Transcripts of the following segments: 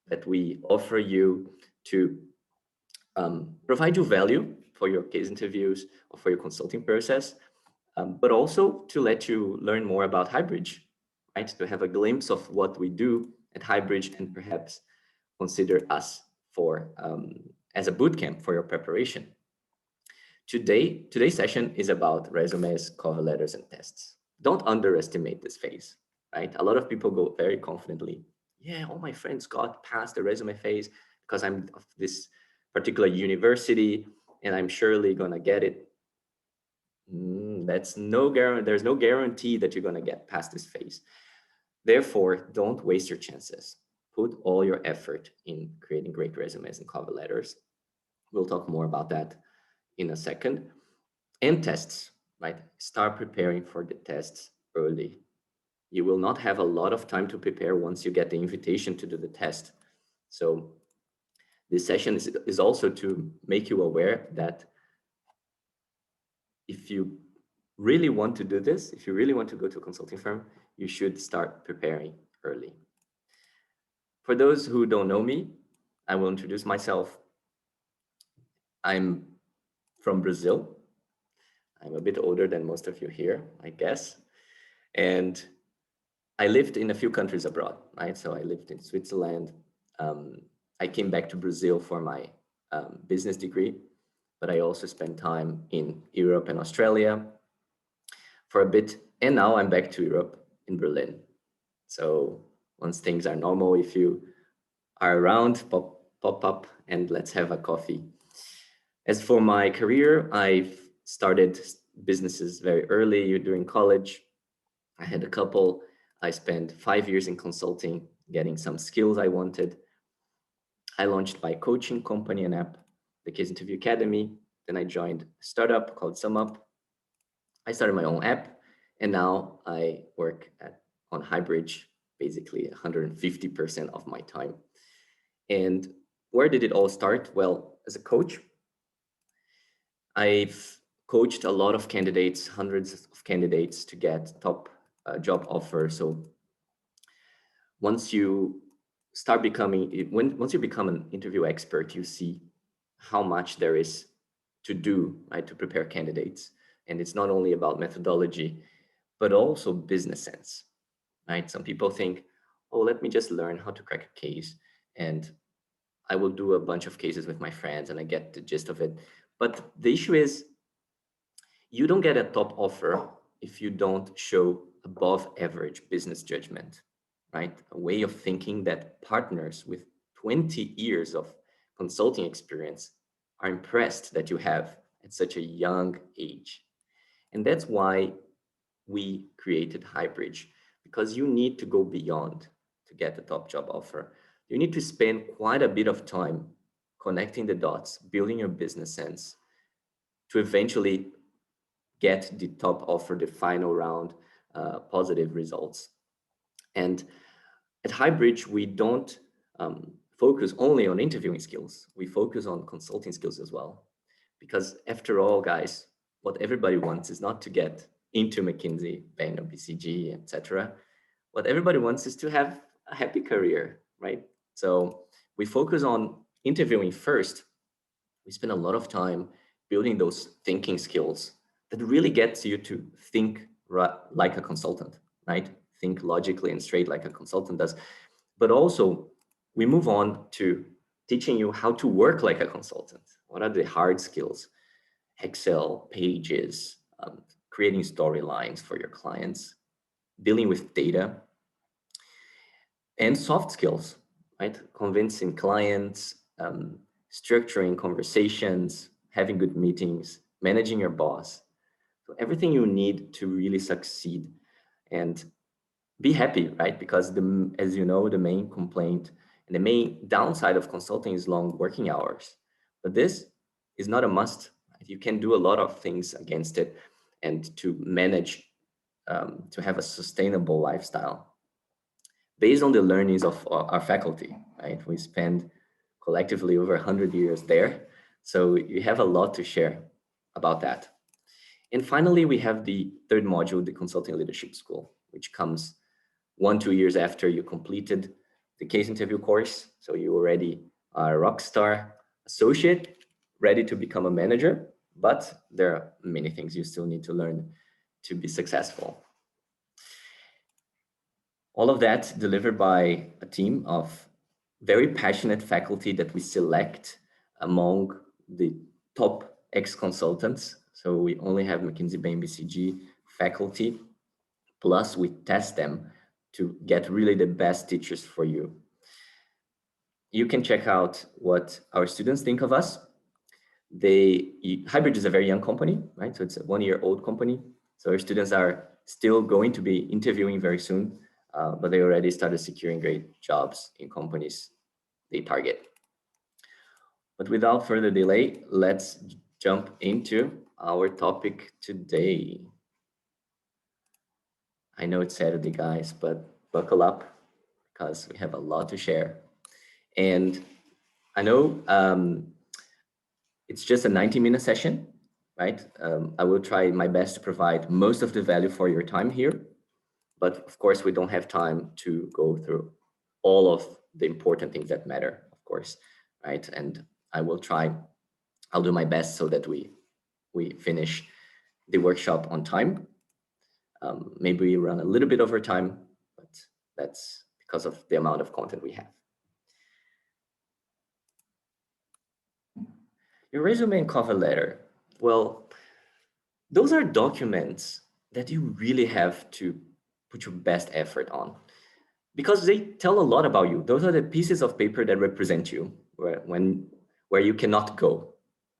that we offer you to provide you value for your case interviews or for your consulting process, but also to let you learn more about Highbridge, right? To have a glimpse of what we do at Highbridge and perhaps consider us for as a bootcamp for your preparation. Today's session is about resumes, cover letters, and tests. Don't underestimate this phase, right? A lot of people go very confidently. Yeah, all my friends got past the resume phase because I'm of this particular university and I'm surely gonna get it. That's no guarantee. There's no guarantee that you're gonna get past this phase. Therefore, don't waste your chances. Put all your effort in creating great resumes and cover letters. We'll talk more about that in a second. And tests, right? Start preparing for the tests early. You will not have a lot of time to prepare once you get the invitation to do the test. So this session is also to make you aware that if you really want to do this, if you really want to go to a consulting firm, you should start preparing early. For those who don't know me, I will introduce myself. I'm from Brazil. I'm a bit older than most of you here, I guess. And I lived in a few countries abroad, right? So I lived in Switzerland. I came back to Brazil for my business degree, but I also spent time in Europe and Australia for a bit. And now I'm back to Europe in Berlin. So once things are normal, if you are around, pop up and let's have a coffee. As for my career, I've started businesses very early during college. I had a couple. I spent 5 years in consulting, getting some skills I wanted. I launched my coaching company and app, the Case Interview Academy. Then I joined a startup called SumUp. I started my own app, and now I work on Highbridge, basically 150% of my time. And where did it all start? Well, as a coach, I've coached a lot of candidates, hundreds of candidates to get top job offers. So once you once you become an interview expert, you see how much there is to do, right, to prepare candidates. And it's not only about methodology, but also business sense, right? Some people think, oh, let me just learn how to crack a case and I will do a bunch of cases with my friends and I get the gist of it. But the issue is you don't get a top offer if you don't show above average business judgment, right? A way of thinking that partners with 20 years of consulting experience are impressed that you have at such a young age. And that's why we created Highbridge, because you need to go beyond to get the top job offer. You need to spend quite a bit of time connecting the dots, building your business sense to eventually get the top offer, the final round, positive results. And at Highbridge, we don't focus only on interviewing skills. We focus on consulting skills as well. Because after all, guys, what everybody wants is not to get into McKinsey, Bain, or BCG, etc. What everybody wants is to have a happy career, right? So we focus on interviewing first. We spend a lot of time building those thinking skills that really gets you to think like a consultant, right? Think logically and straight like a consultant does. But also, we move on to teaching you how to work like a consultant. What are the hard skills? Excel, pages, creating storylines for your clients, dealing with data, and soft skills, right? Convincing clients, structuring conversations, having good meetings, managing your boss. So everything you need to really succeed and be happy, right? Because as you know, the main complaint and the main downside of consulting is long working hours. But this is not a must. Right? You can do a lot of things against it and to manage, to have a sustainable lifestyle based on the learnings of our faculty, right? We spend collectively over 100 years there. So you have a lot to share about that. And finally, we have the third module, the Consulting Leadership School, which comes 1-2 years after you completed the case interview course. So you already are a rock star associate, ready to become a manager, but there are many things you still need to learn to be successful. All of that delivered by a team of very passionate faculty that we select among the top ex-consultants. So we only have McKinsey Bain BCG faculty, plus we test them to get really the best teachers for you. You can check out what our students think of us. Hybrid is a very young company, right? So it's a 1-year-old company. So our students are still going to be interviewing very soon, but they already started securing great jobs in companies they target. But without further delay, let's jump into our topic today. I know it's Saturday, guys, but buckle up because we have a lot to share. And I know it's just a 90-minute session, right? I will try my best to provide most of the value for your time here. But of course, we don't have time to go through all of the important things that matter, of course, right? And I'll do my best so that we finish the workshop on time. Maybe we run a little bit over time, but that's because of the amount of content we have. Your resume and cover letter. Well, those are documents that you really have to put your best effort on because they tell a lot about you. Those are the pieces of paper that represent you where you cannot go,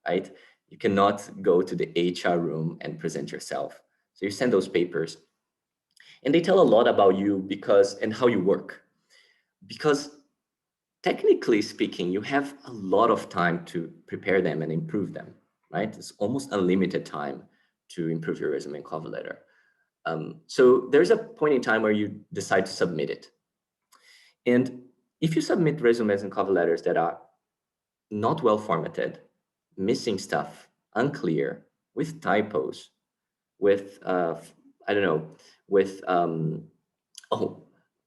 right? You cannot go to the HR room and present yourself. So you send those papers and they tell a lot about you and how you work. Because technically speaking, you have a lot of time to prepare them and improve them, right? It's almost unlimited time to improve your resume and cover letter. So there's a point in time where you decide to submit it. And if you submit resumes and cover letters that are not well formatted, missing stuff, unclear, with typos, with, I don't know, with,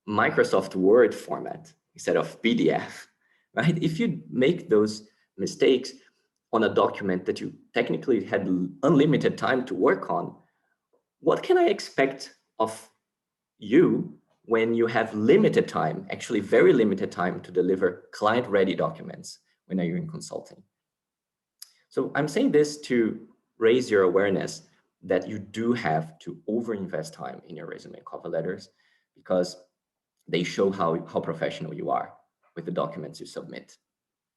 Microsoft Word format instead of PDF, right? If you make those mistakes on a document that you technically had unlimited time to work on, what can I expect of you when you have limited time, actually very limited time to deliver client-ready documents when you're in consulting? So I'm saying this to raise your awareness that you do have to overinvest time in your resume and cover letters because they show how professional you are with the documents you submit,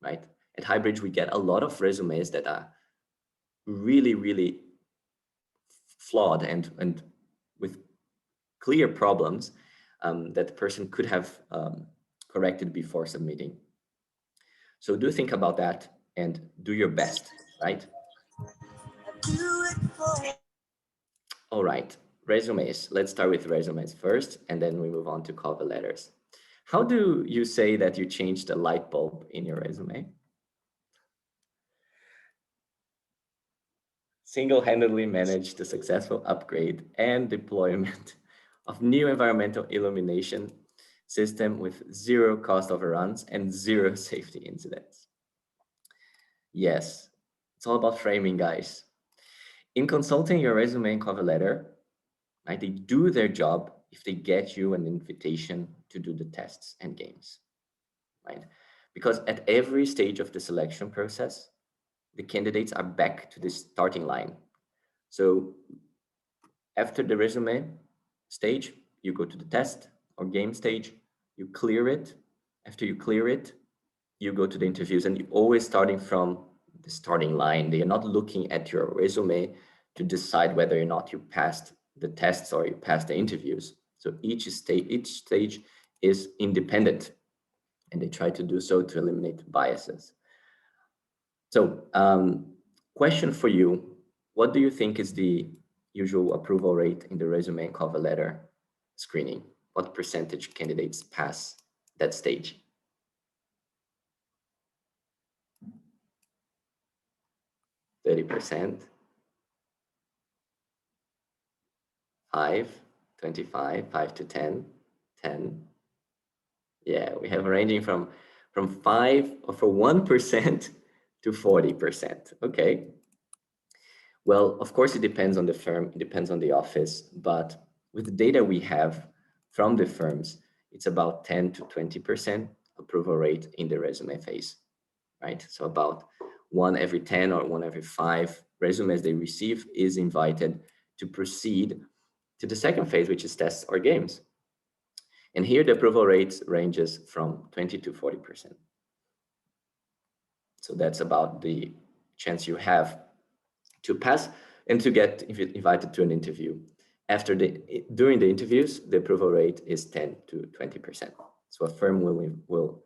right? At Highbridge, we get a lot of resumes that are really, really flawed and with clear problems that the person could have corrected before submitting. So do think about that and do your best, right? All right, resumes. Let's start with resumes first, and then we move on to cover letters. How do you say that you changed a light bulb in your resume? Single-handedly managed the successful upgrade and deployment of new environmental illumination system with 0 cost overruns and 0 safety incidents. Yes, it's all about framing, guys. In consulting, your resume and cover letter, right, they do their job if they get you an invitation to do the tests and games, right? Because at every stage of the selection process, the candidates are back to the starting line. So after the resume stage, you go to the test or game stage, you clear it. After you clear it, you go to the interviews, and you're always starting from the starting line. They are not looking at your resume to decide whether or not you passed the tests or you passed the interviews. So each stage is independent, and they try to do so to eliminate biases. So question for you, what do you think is the usual approval rate in the resume and cover letter screening? What percentage candidates pass that stage? 30%, 5, 25, 5 to 10, 10. Yeah, we have ranging from 5 or for 1% to 40%. Okay. Well, of course, it depends on the firm, it depends on the office, but with the data we have from the firms, it's about 10 to 20% approval rate in the resume phase, right? So about 1 every 10 or 1 every 5 resumes they receive is invited to proceed to the second phase, which is tests or games. And here the approval rates ranges from 20 to 40%. So that's about the chance you have to pass and to get invited to an interview. During the interviews, the approval rate is 10 to 20%. So a firm will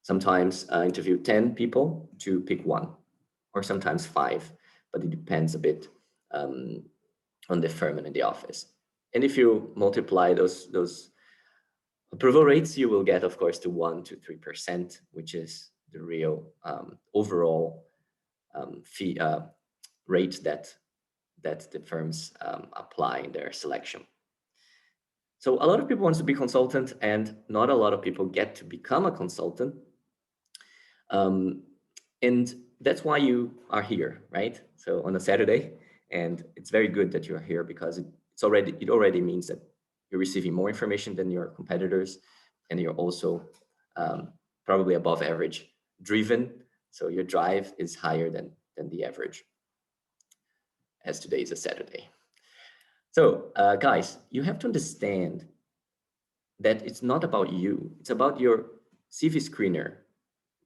sometimes interview 10 people to pick one, or sometimes 5, but it depends a bit on the firm and in the office. And if you multiply those approval rates, you will get, of course, to 1 to 3%, which is the real overall fee rate that the firms apply in their selection. So a lot of people want to be consultant, and not a lot of people get to become a consultant. And that's why you are here, right? So on a Saturday, and it's very good that you're here because it already means that you're receiving more information than your competitors, and you're also probably above average driven. So your drive is higher than the average, as today is a Saturday. So guys, you have to understand that it's not about you, it's about your CV screener,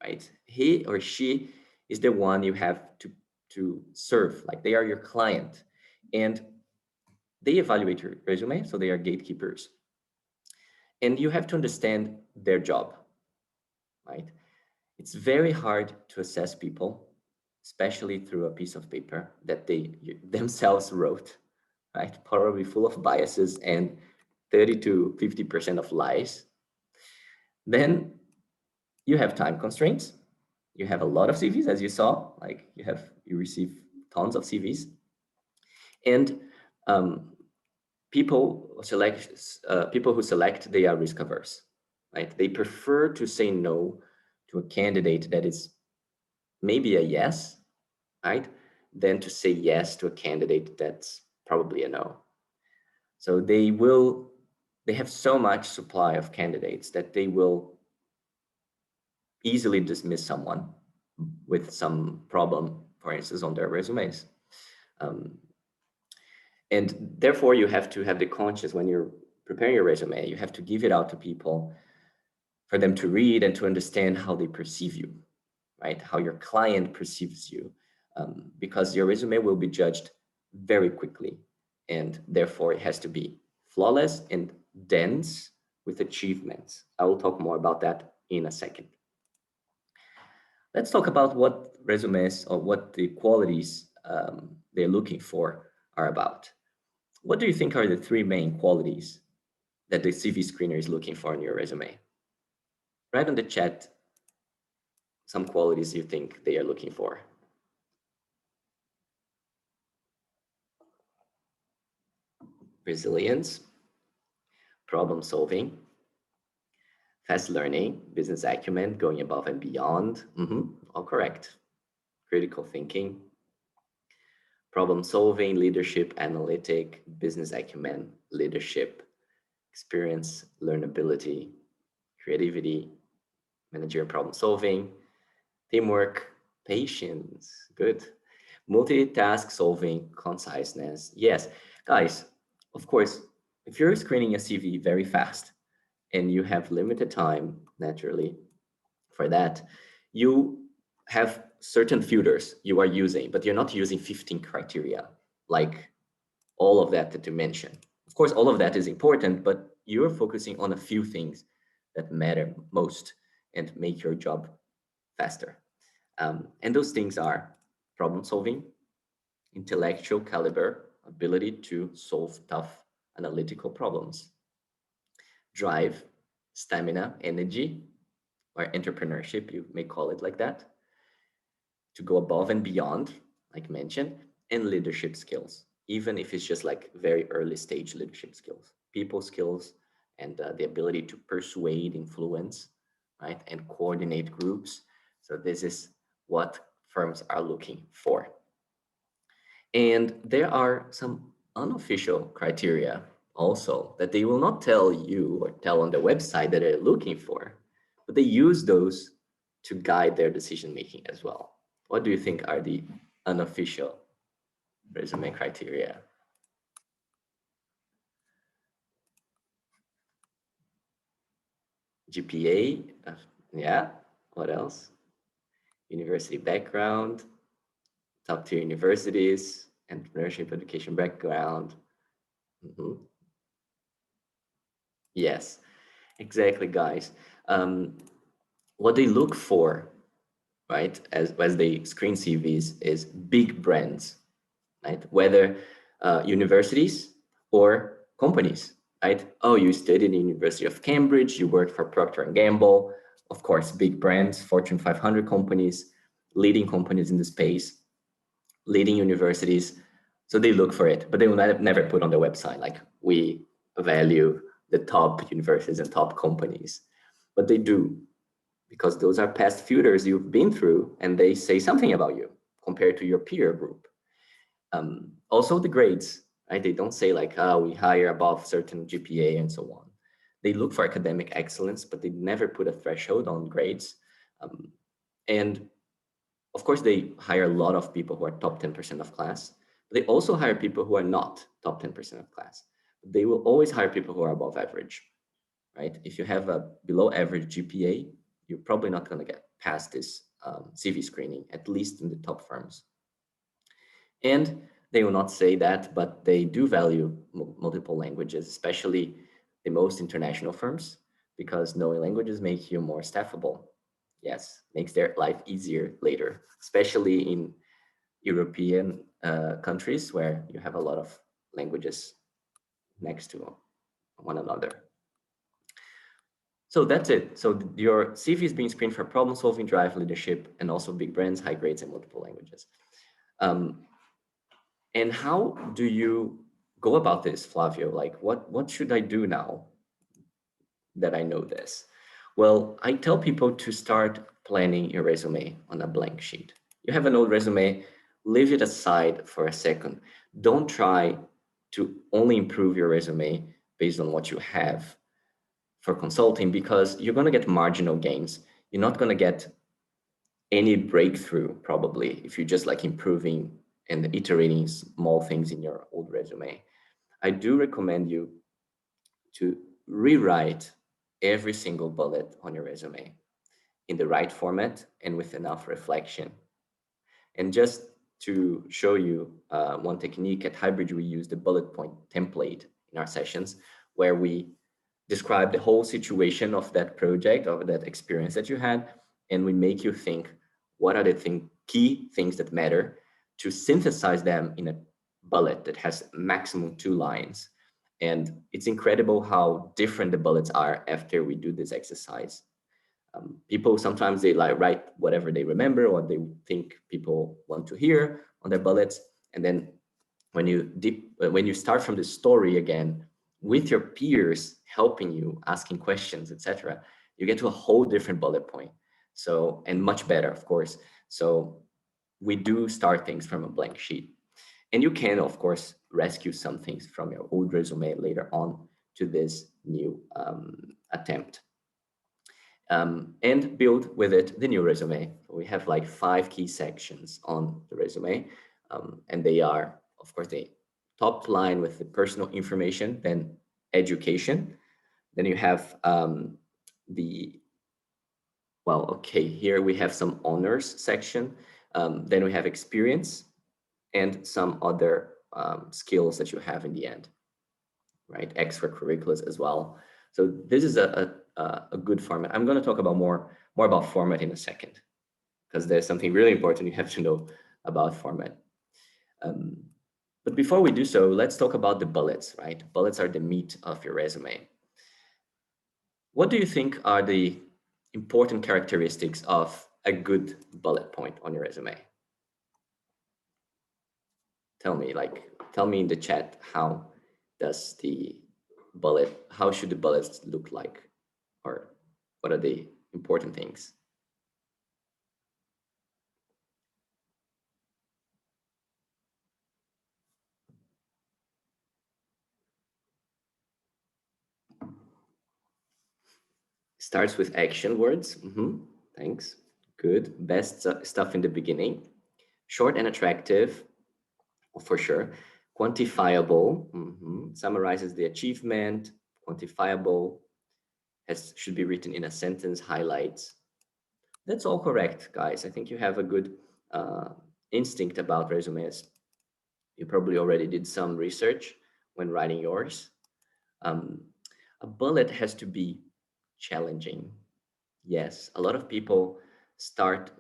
right? He or she is the one you have to serve, like they are your client, and they evaluate your resume, so they are gatekeepers. And you have to understand their job, right? It's very hard to assess people, especially through a piece of paper that they themselves wrote, right? Probably full of biases and 30 to 50% of lies. Then you have time constraints. You have a lot of CVs, as you saw, like you receive tons of CVs. And people who select, they are risk averse, right? They prefer to say no to a candidate that is maybe a yes, right? Than to say yes to a candidate that's probably a no. So they have so much supply of candidates that they will easily dismiss someone with some problem, for instance, on their resumes. And therefore, you have to have the conscience when you're preparing your resume, you have to give it out to people for them to read and to understand how they perceive you, right? How your client perceives you, because your resume will be judged very quickly. And therefore, it has to be flawless and dense with achievements. I will talk more about that in a second. Let's talk about what resumes or what the qualities they're looking for are about. What do you think are the 3 main qualities that the CV screener is looking for in your resume? Write on the chat some qualities you think they are looking for. Resilience, problem solving, fast learning, business acumen, going above and beyond. All correct. Critical thinking, problem solving, leadership, analytic, business acumen, leadership, experience, learnability, creativity, managerial problem solving, teamwork, patience, good, multitask solving, conciseness. Yes, guys, of course, if you're screening a CV very fast and you have limited time, naturally, for that, you have certain filters you are using, but you're not using 15 criteria, like all of that you mentioned. Of course, all of that is important, but you're focusing on a few things that matter most and make your job faster. And those things are problem solving, intellectual caliber, ability to solve tough analytical problems, drive, stamina, energy, or entrepreneurship, you may call it like that, to go above and beyond, like mentioned, and leadership skills, even if it's just like very early stage leadership skills, people skills, and the ability to persuade, influence, right, and coordinate groups. So this is what firms are looking for. And there are some unofficial criteria also that they will not tell you or tell on the website that they're looking for, but they use those to guide their decision making as well. What do you think are the unofficial resume criteria? GPA, yeah. What else? University background, top tier universities, entrepreneurship education background. Mhm. Yes, exactly, guys. Um, what they look for, right, as they screen CVs is big brands, right? Whether universities or companies, right? Oh, you studied in the University of Cambridge, you worked for Procter and Gamble, of course, big brands, Fortune 500 companies, leading companies in the space, leading universities. So they look for it, but they will never put on their website like we value the top universities and top companies. But they do, because those are past filters you've been through and they say something about you compared to your peer group. Also the grades, right? They don't say like, oh, we hire above certain GPA and so on. They look for academic excellence, but they never put a threshold on grades. And of course, they hire a lot of people who are top 10% of class. But they also hire people who are not top 10% of class. They will always hire people who are above average, right? If you have a below average GPA, you're probably not going to get past this CV screening, at least in the top firms. And they will not say that, but they do value multiple languages, especially the most international firms, because knowing languages make you more staffable. Yes, makes their life easier later, especially in European countries where you have a lot of languages next to one another. So that's it. So your CV is being screened for problem solving, drive, leadership, and also big brands, high grades, and multiple languages. And how do you go about this, Flavio? Like, what should I do now that I know this? Well, I tell people to start planning your resume on a blank sheet. You have an old resume, leave it aside for a second. Don't try to only improve your resume based on what you have for consulting, because you're going to get marginal gains. You're not going to get any breakthrough probably if you're just like improving and iterating small things in your old resume. I do recommend you to rewrite every single bullet on your resume in the right format and with enough reflection. And just to show you one technique at Hybrid, we use the bullet point template in our sessions where we describe the whole situation of that project, of that experience that you had, and we make you think, what are the key things that matter, to synthesize them in a bullet that has maximum 2 lines. And it's incredible how different the bullets are after we do this exercise. People sometimes they like write whatever they remember, what they think people want to hear on their bullets, and then when you start from the story again with your peers helping you, asking questions, etc., you get to a whole different bullet point. So, and much better, of course. So we do start things from a blank sheet. And you can, of course, rescue some things from your old resume later on to this new attempt. And build with it the new resume. We have like 5 key sections on the resume, and they are, of course, the top line with the personal information, then education. Then you have here we have some honors section. Then we have experience and some other skills that you have in the end, right? Extracurriculars as well. So this is a good format. I'm going to talk about more about format in a second, because there's something really important you have to know about format. But before we do so, let's talk about the bullets, right? Bullets are the meat of your resume. What do you think are the important characteristics of a good bullet point on your resume? Tell me in the chat, how does the bullet, how should the bullets look like? Or what are the important things? Starts with action words. Thanks. Good. Best stuff in the beginning. Short and attractive, for sure. Quantifiable. Summarizes the achievement. Quantifiable. Should be written in a sentence. Highlights. That's all correct, guys. I think you have a good uh, instinct about resumes. You probably already did some research when writing yours. Um, a bullet has to be challenging. Yes, a lot of people start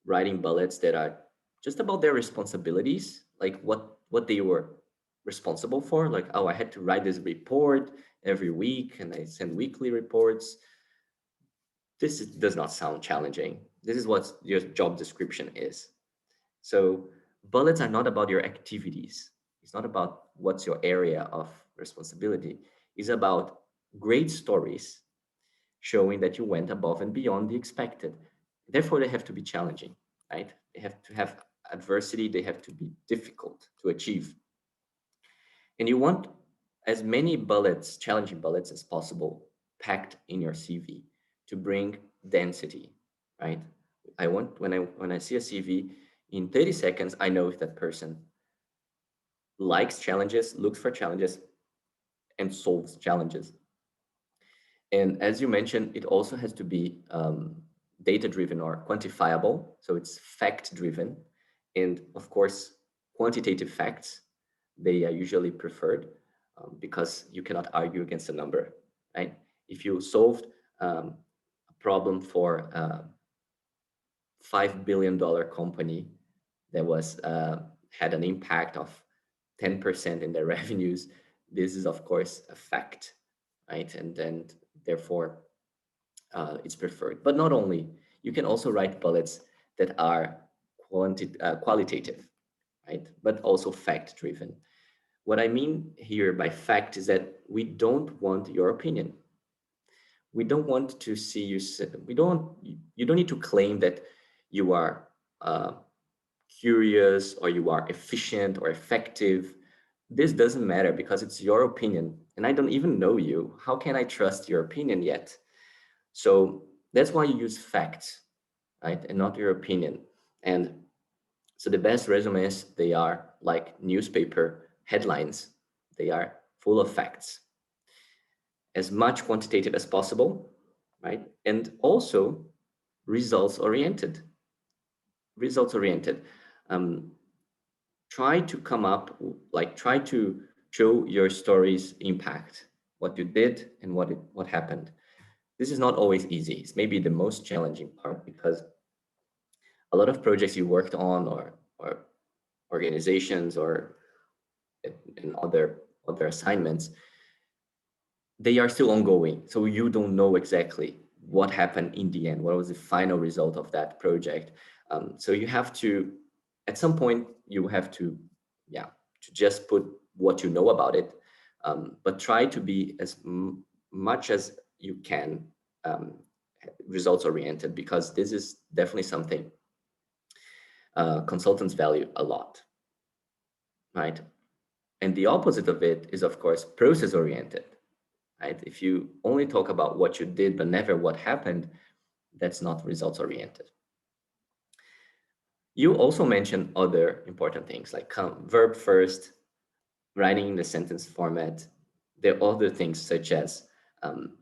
writing bullets that are just about their responsibilities, like what they were responsible for. Like, oh, I had to write this report every week, and I send weekly reports. Does not sound challenging. This is what your job description is. So bullets are not about your activities. It's not about what's your area of responsibility. It's about great stories showing that you went above and beyond the expected. Therefore, they have to be challenging, right? They have to have adversity. They have to be difficult to achieve. And you want as many bullets, challenging bullets as possible, packed in your CV to bring density, right? I want when I see a CV in 30 seconds, I know if that person likes challenges, looks for challenges, and solves challenges. And as you mentioned, it also has to be data driven or quantifiable. So it's fact driven. And of course, quantitative facts, they are usually preferred because you cannot argue against a number, right? If you solved a problem for a $5 billion company that was had an impact of 10% in their revenues, this is of course a fact, right? And then therefore it's preferred. But not only, you can also write bullets that are qualitative, right? But also fact driven. What I mean here by fact is that we don't want your opinion. We don't want to see you. We don't. You don't need to claim that you are curious or you are efficient or effective. This doesn't matter because it's your opinion, and I don't even know you. How can I trust your opinion yet? So that's why you use facts, right, and not your opinion. And so the best resumes, they are like newspaper headlines. They are full of facts, as much quantitative as possible, right? And also results oriented. Results oriented. Um, Try to come up, like try to show your story's impact, what you did and what happened. This is not always easy. It's maybe the most challenging part because a lot of projects you worked on or organizations or in other assignments, they are still ongoing. So you don't know exactly what happened in the end, what was the final result of that project. So you have to, at some point, you have to, yeah, to just put what you know about it, but try to be as much as you can results oriented, because this is definitely something consultants value a lot, right? And the opposite of it is, of course, process oriented, right? If you only talk about what you did but never what happened, that's not results oriented. You also mentioned other important things like verb first, writing in the sentence format. There are other things such as um,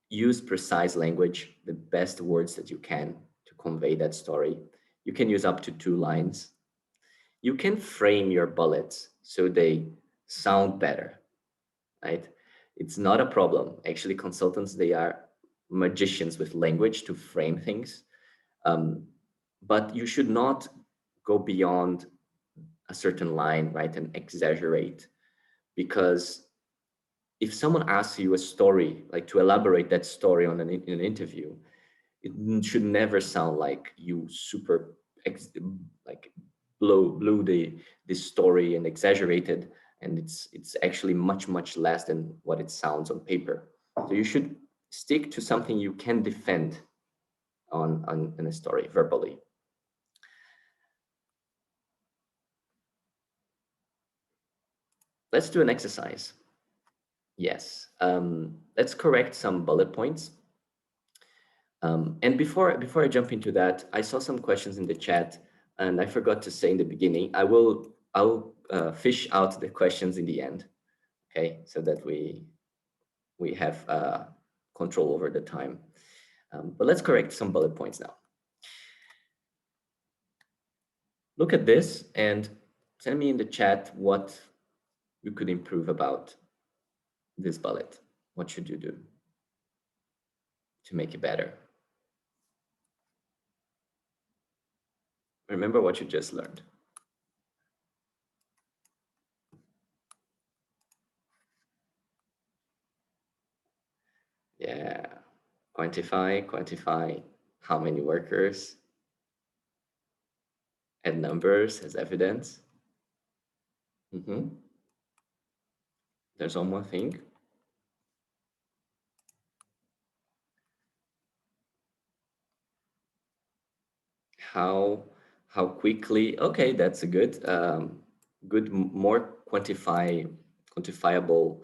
use precise language, the best words that you can to convey that story. You can use up to 2 lines. You can frame your bullets so they sound better, right? It's not a problem. Actually, consultants, they are magicians with language to frame things. Um, but you should not go beyond a certain line, right, and exaggerate. Because if someone asks you a story, like to elaborate that story on in an interview, it should never sound like you super like blew the story and exaggerated and it's actually much less than what it sounds on paper. So you should stick to something you can defend in a story verbally. Let's do an exercise. Yes, let's correct some bullet points. And before I jump into that, I saw some questions in the chat, and I forgot to say in the beginning, I'll fish out the questions in the end, okay, so that we have control over the time. But let's correct some bullet points now. Look at this and send me in the chat what you could improve about this bullet. What should you do to make it better? Remember what you just learned. Yeah, quantify how many workers, add numbers as evidence. There's one more thing. How quickly? Okay, that's a good more quantifiable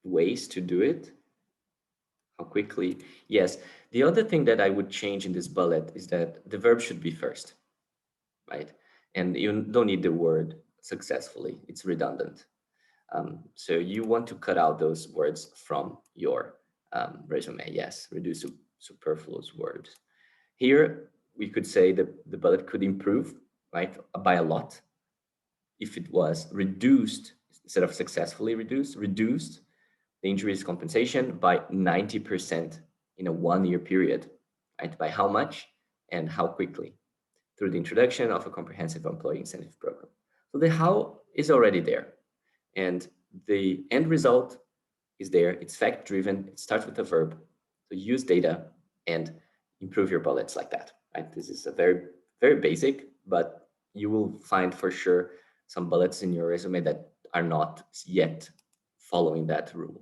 ways to do it. How quickly? Yes. The other thing that I would change in this bullet is that the verb should be first, right? And you don't need the word successfully. It's redundant. So you want to cut out those words from your resume. Yes, reduce superfluous words. Here, we could say that the bullet could improve, right, by a lot. If it was reduced, instead of successfully reduced the injuries compensation by 90% in a 1-year period, right? By how much and how quickly? Through the introduction of a comprehensive employee incentive program. So the how is already there. And the end result is there. It's fact driven. It starts with a verb. So use data and improve your bullets like that, right? This is a very basic, but you will find for sure some bullets in your resume that are not yet following that rule.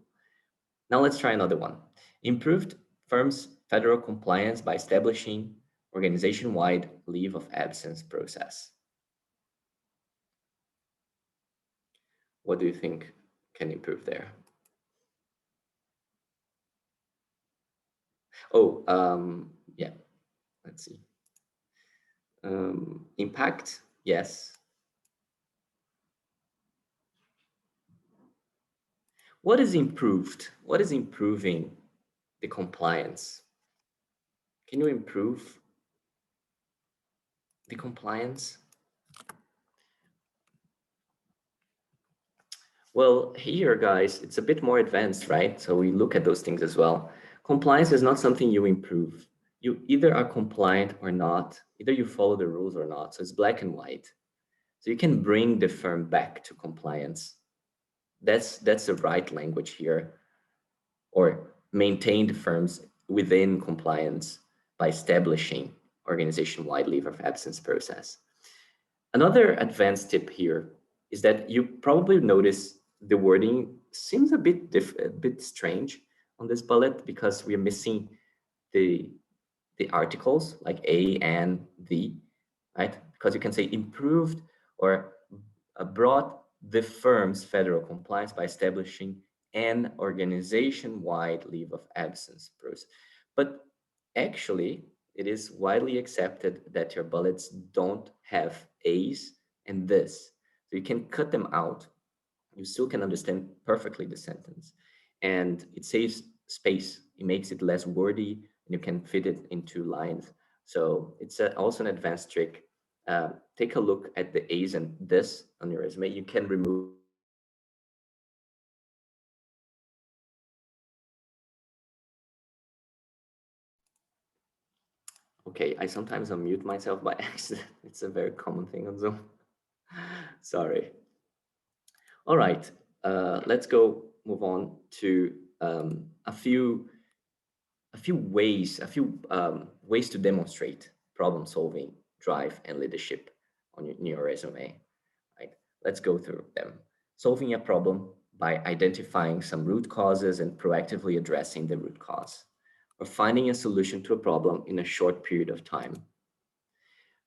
Now let's try another one. Improved firms' federal compliance by establishing organization-wide leave of absence process. What do you think can improve there? Oh, yeah, let's see. Impact, yes. What is improved? What is improving the compliance? Can you improve the compliance? Well, here, guys, it's a bit more advanced, right? So we look at those things as well. Compliance is not something you improve. You either are compliant or not. Either you follow the rules or not. So it's black and white. So you can bring the firm back to compliance. That's the right language here. Or maintain the firms within compliance by establishing organization-wide leave of absence process. Another advanced tip here is that you probably notice the wording seems a bit strange on this bullet because we're missing the articles like a and the, right? Because you can say improved or brought the firm's federal compliance by establishing an organization-wide leave of absence process. But actually, it is widely accepted that your bullets don't have A's and this. So you can cut them out. You still can understand perfectly the sentence. And it saves space. It makes it less wordy and you can fit it into lines. So it's also an advanced trick. Take a look at the A's and this on your resume. You can remove. Okay, I sometimes unmute myself by accident. It's a very common thing on Zoom. Sorry. All right, let's go move on to a few ways to demonstrate problem solving, drive, and leadership on in your resume. Right? Let's go through them. Solving a problem by identifying some root causes and proactively addressing the root cause, or finding a solution to a problem in a short period of time.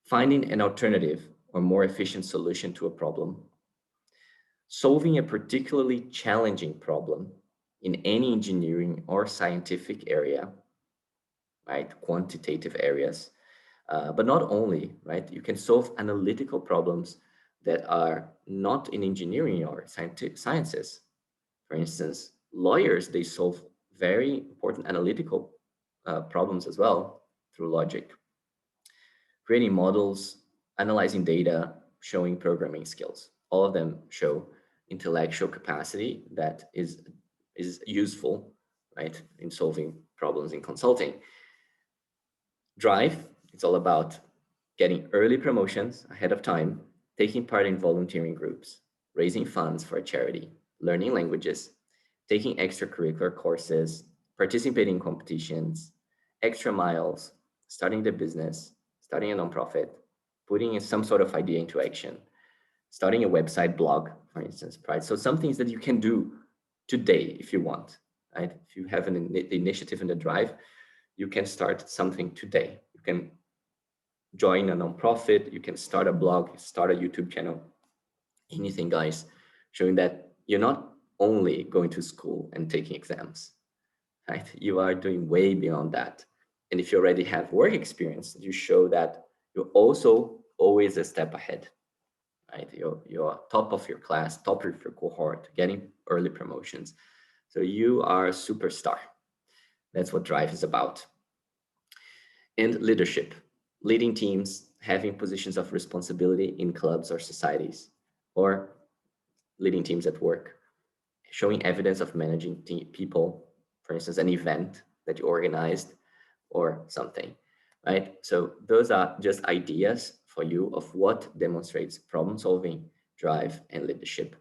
Finding an alternative or more efficient solution to a problem. Solving a particularly challenging problem in any engineering or scientific area, right? Quantitative areas, but not only, right? You can solve analytical problems that are not in engineering or sciences. For instance, lawyers, they solve very important analytical problems as well through logic. Creating models, analyzing data, showing programming skills. All of them show intellectual capacity that is useful, right, in solving problems in consulting. Drive, it's all about getting early promotions ahead of time, taking part in volunteering groups, raising funds for a charity, learning languages, taking extracurricular courses, participating in competitions, extra miles, starting the business, starting a nonprofit, putting in some sort of idea into action, starting a website blog, for instance, right? So some things that you can do today if you want, right? If you have the initiative and the drive, you can start something today. You can join a nonprofit, you can start a blog, start a YouTube channel, anything, guys, showing that you're not only going to school and taking exams, right? You are doing way beyond that. And if you already have work experience, you show that you're also always a step ahead, right? You're top of your class, top of your cohort, getting early promotions. So you are a superstar. That's what Drive is about. And leadership, leading teams, having positions of responsibility in clubs or societies, or leading teams at work, showing evidence of managing people, for instance, an event that you organized or something, right? So those are just ideas for you of what demonstrates problem solving, drive, and leadership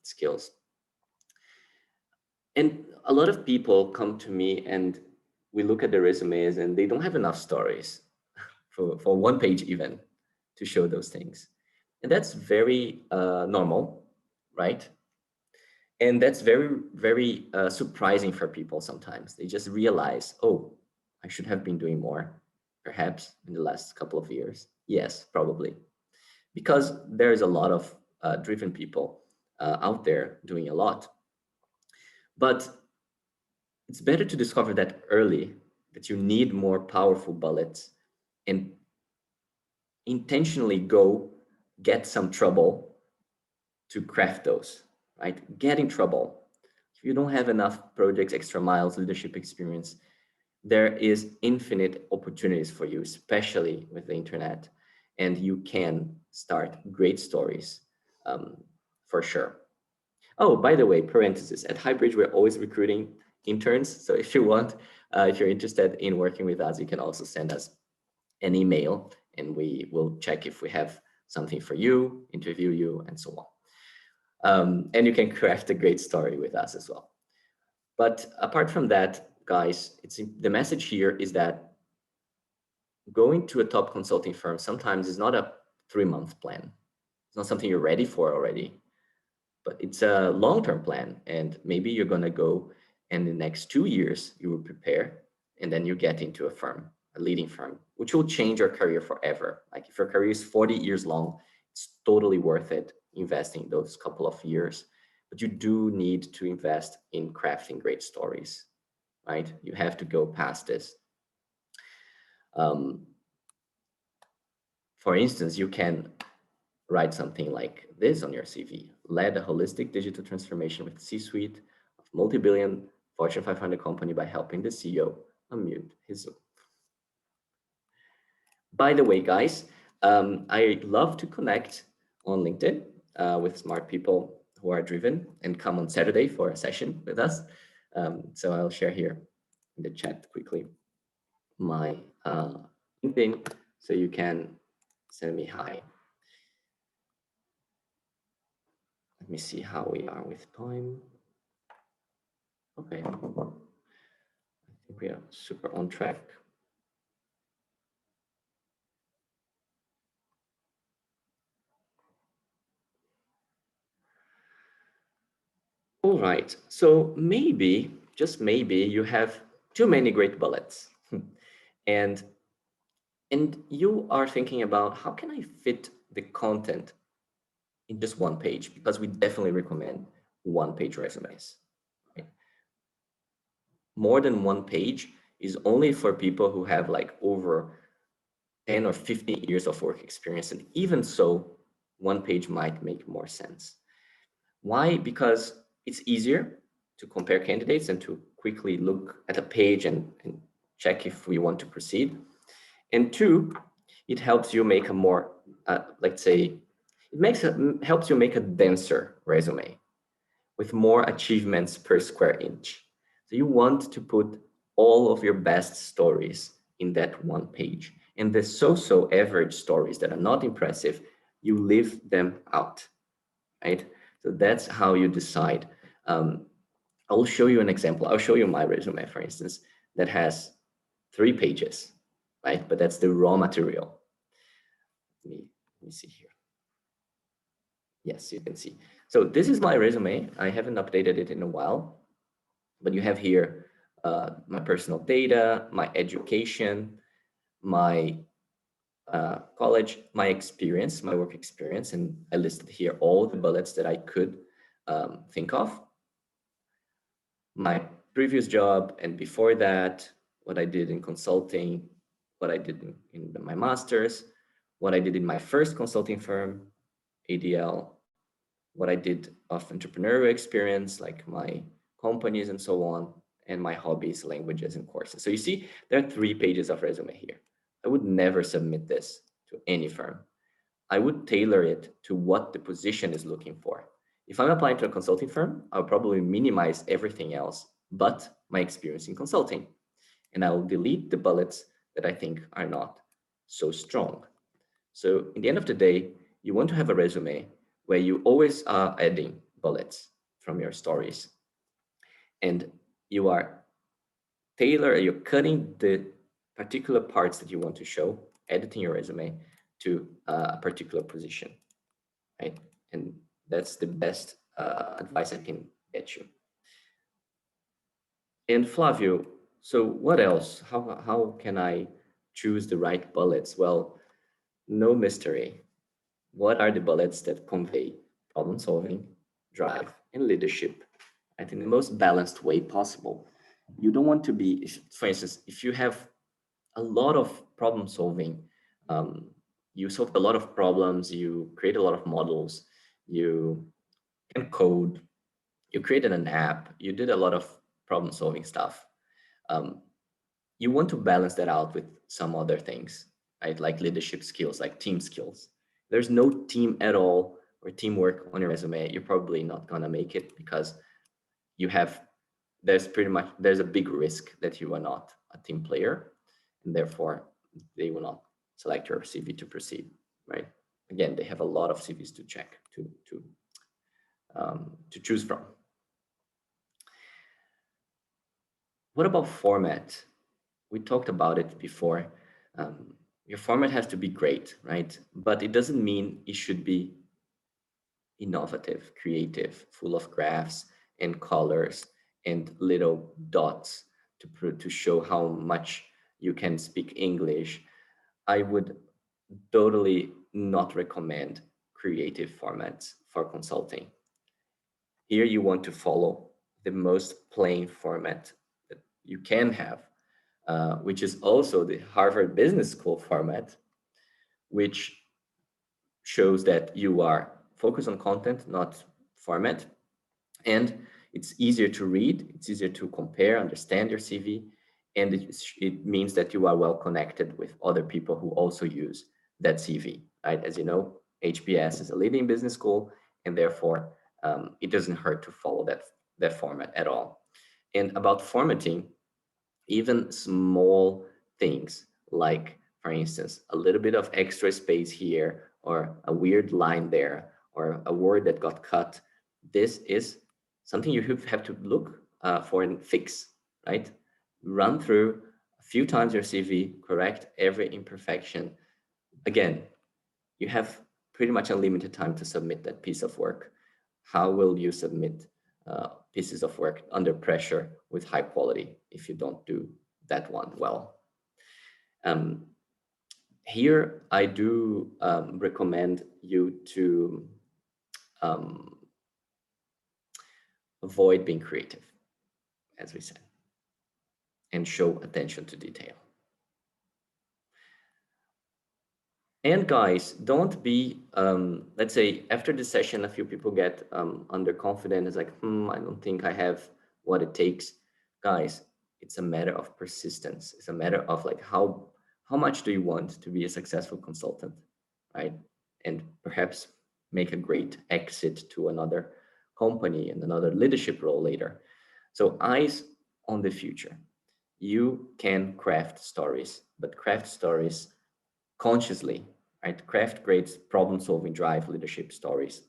skills. And a lot of people come to me and we look at their resumes and they don't have enough stories for one page even to show those things. And that's very normal, right? And that's very, very surprising for people sometimes. They just realize, oh, I should have been doing more, perhaps in the last couple of years. Yes, probably. Because there's a lot of driven people out there doing a lot. But it's better to discover that early, that you need more powerful bullets and intentionally go get some trouble to craft those, right? Get in trouble. If you don't have enough projects, extra miles, leadership experience, there is infinite opportunities for you, especially with the internet, and you can start great stories for sure. Oh, by the way, parenthesis, at Highbridge, we're always recruiting interns. So if you want, if you're interested in working with us, you can also send us an email and we will check if we have something for you, interview you, and so on. And you can craft a great story with us as well. But apart from that, guys, the message here is that going to a top consulting firm sometimes is not a 3-month plan. It's not something you're ready for already, but it's a long-term plan. And maybe you're going to go and the next 2 years you will prepare and then you get into a firm, a leading firm, which will change your career forever. Like if your career is 40 years long, it's totally worth it investing those couple of years. But you do need to invest in crafting great stories, right? You have to go past this. For instance, you can write something like this on your CV: led a holistic digital transformation with C-suite of multi-billion Fortune 500 company by helping the CEO unmute his Zoom. By the way, guys, I love to connect on LinkedIn with smart people who are driven and come on Saturday for a session with us. So I'll share here in the chat quickly my LinkedIn so you can send me hi. Let me see how we are with time. Okay, I think we are super on track. All right, so maybe, just maybe, you have too many great bullets. and and you are thinking about how can I fit the content in just one page, because we definitely recommend one-page resumes. Right? More than one page is only for people who have like over 10 or 15 years of work experience. And even so, one page might make more sense. Why? Because it's easier to compare candidates and to quickly look at a page and check if we want to proceed. And two, it helps you make a more, let's say, helps you make a denser resume with more achievements per square inch. So you want to put all of your best stories in that one page. And the so-so average stories that are not impressive, you leave them out, right? So that's how you decide. I'll show you an example. I'll show you my resume, for instance, that has 3 pages, right? But that's the raw material. Let me see here. Yes, you can see. So this is my resume. I haven't updated it in a while, but you have here my personal data, my education, my college, my experience, my work experience, and I listed here all the bullets that I could think of. My previous job, and before that, what I did in consulting, what I did in my master's, what I did in my first consulting firm, ADL, what I did of entrepreneurial experience, like my companies and so on, and my hobbies, languages, and courses. So you see, there are 3 pages of resume here. I would never submit this to any firm. I would tailor it to what the position is looking for. If I'm applying to a consulting firm, I'll probably minimize everything else but my experience in consulting. And I'll delete the bullets that I think are not so strong. So in the end of the day, you want to have a resume where you always are adding bullets from your stories. And you're cutting the particular parts that you want to show, editing your resume to a particular position, right? And that's the best advice I can get you. And Flavio, so what else? How can I choose the right bullets? Well, no mystery. What are the bullets that convey problem solving, drive, and leadership, right, in the most balanced way possible? You don't want to be, for instance, if you have a lot of problem solving, you solved a lot of problems, you create a lot of models, you can code, you created an app, you did a lot of problem solving stuff. You want to balance that out with some other things, right? Like leadership skills, like team skills. There's no team at all or teamwork on your resume, you're probably not gonna make it, because there's a big risk that you are not a team player, and therefore they will not select your CV to proceed, right? Again, they have a lot of CVs to check, to choose from. What about format? We talked about it before. Your format has to be great, right? But it doesn't mean it should be innovative, creative, full of graphs and colors and little dots to show how much you can speak English. I would totally not recommend creative formats for consulting. Here you want to follow the most plain format that you can have, which is also the Harvard Business School format, which shows that you are focused on content, not format. And it's easier to read, it's easier to compare, understand your CV, and it means that you are well connected with other people who also use that CV, right? As you know, HBS is a leading business school, and therefore it doesn't hurt to follow that format at all. And about formatting, even small things like, for instance, a little bit of extra space here, or a weird line there, or a word that got cut, this is something you have to look for and fix, right? Run through a few times your CV, correct every imperfection. Again, you have pretty much unlimited time to submit that piece of work. How will you submit pieces of work under pressure with high quality if you don't do that one well. Here, I do recommend you to avoid being creative, as we said, and show attention to detail. And guys, don't be, let's say after the session, a few people get underconfident. It's like, I don't think I have what it takes. Guys, it's a matter of persistence. It's a matter of like, how much do you want to be a successful consultant, right? And perhaps make a great exit to another company and another leadership role later. So eyes on the future. You can craft stories, but craft stories consciously, right? Craft great problem-solving drive leadership stories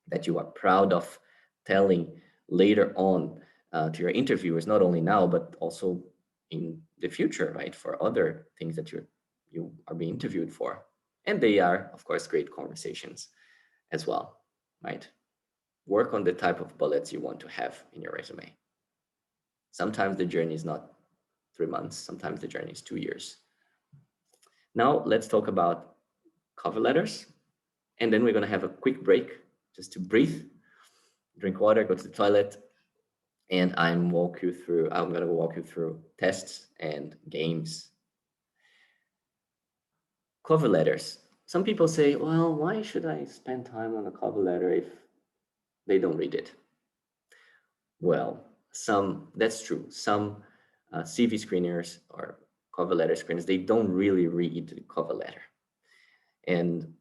that you are proud of telling later on to your interviewers, not only now, but also in the future, right? For other things that you are being interviewed for. And they are, of course, great conversations as well, right? Work on the type of bullets you want to have in your resume. Sometimes the journey is not 3 months, sometimes the journey is 2 years. Now let's talk about cover letters. And then we're going to have a quick break just to breathe, drink water, go to the toilet. And I'm going to walk you through tests and games. Cover letters. Some people say, well, why should I spend time on a cover letter if they don't read it? Well, that's true. Some CV screeners or cover letter screeners, they don't really read the cover letter. And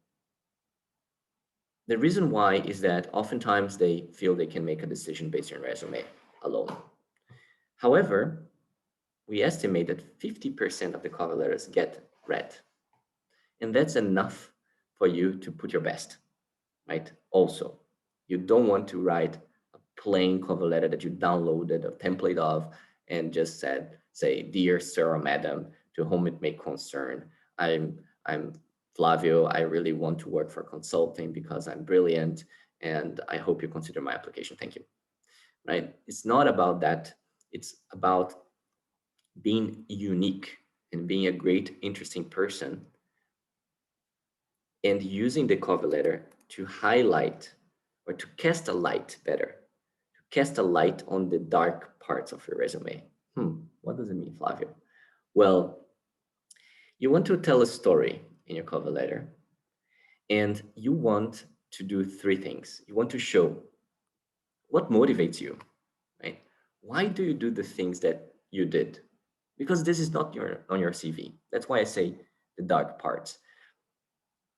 the reason why is that oftentimes they feel they can make a decision based on resume alone. However, we estimate that 50% of the cover letters get read. And that's enough for you to put your best, right? Also, you don't want to write a plain cover letter that you downloaded a template of and just say, dear sir or madam, to whom it may concern, I'm Flavio, I really want to work for consulting because I'm brilliant and I hope you consider my application. Thank you. Right? It's not about that. It's about being unique and being a great, interesting person and using the cover letter to highlight or to cast a light on the dark parts of your resume. What does it mean, Flavio? Well, you want to tell a story in your cover letter, and you want to do 3 things. You want to show what motivates you, right? Why do you do the things that you did? Because this is not on your CV. That's why I say the dark parts.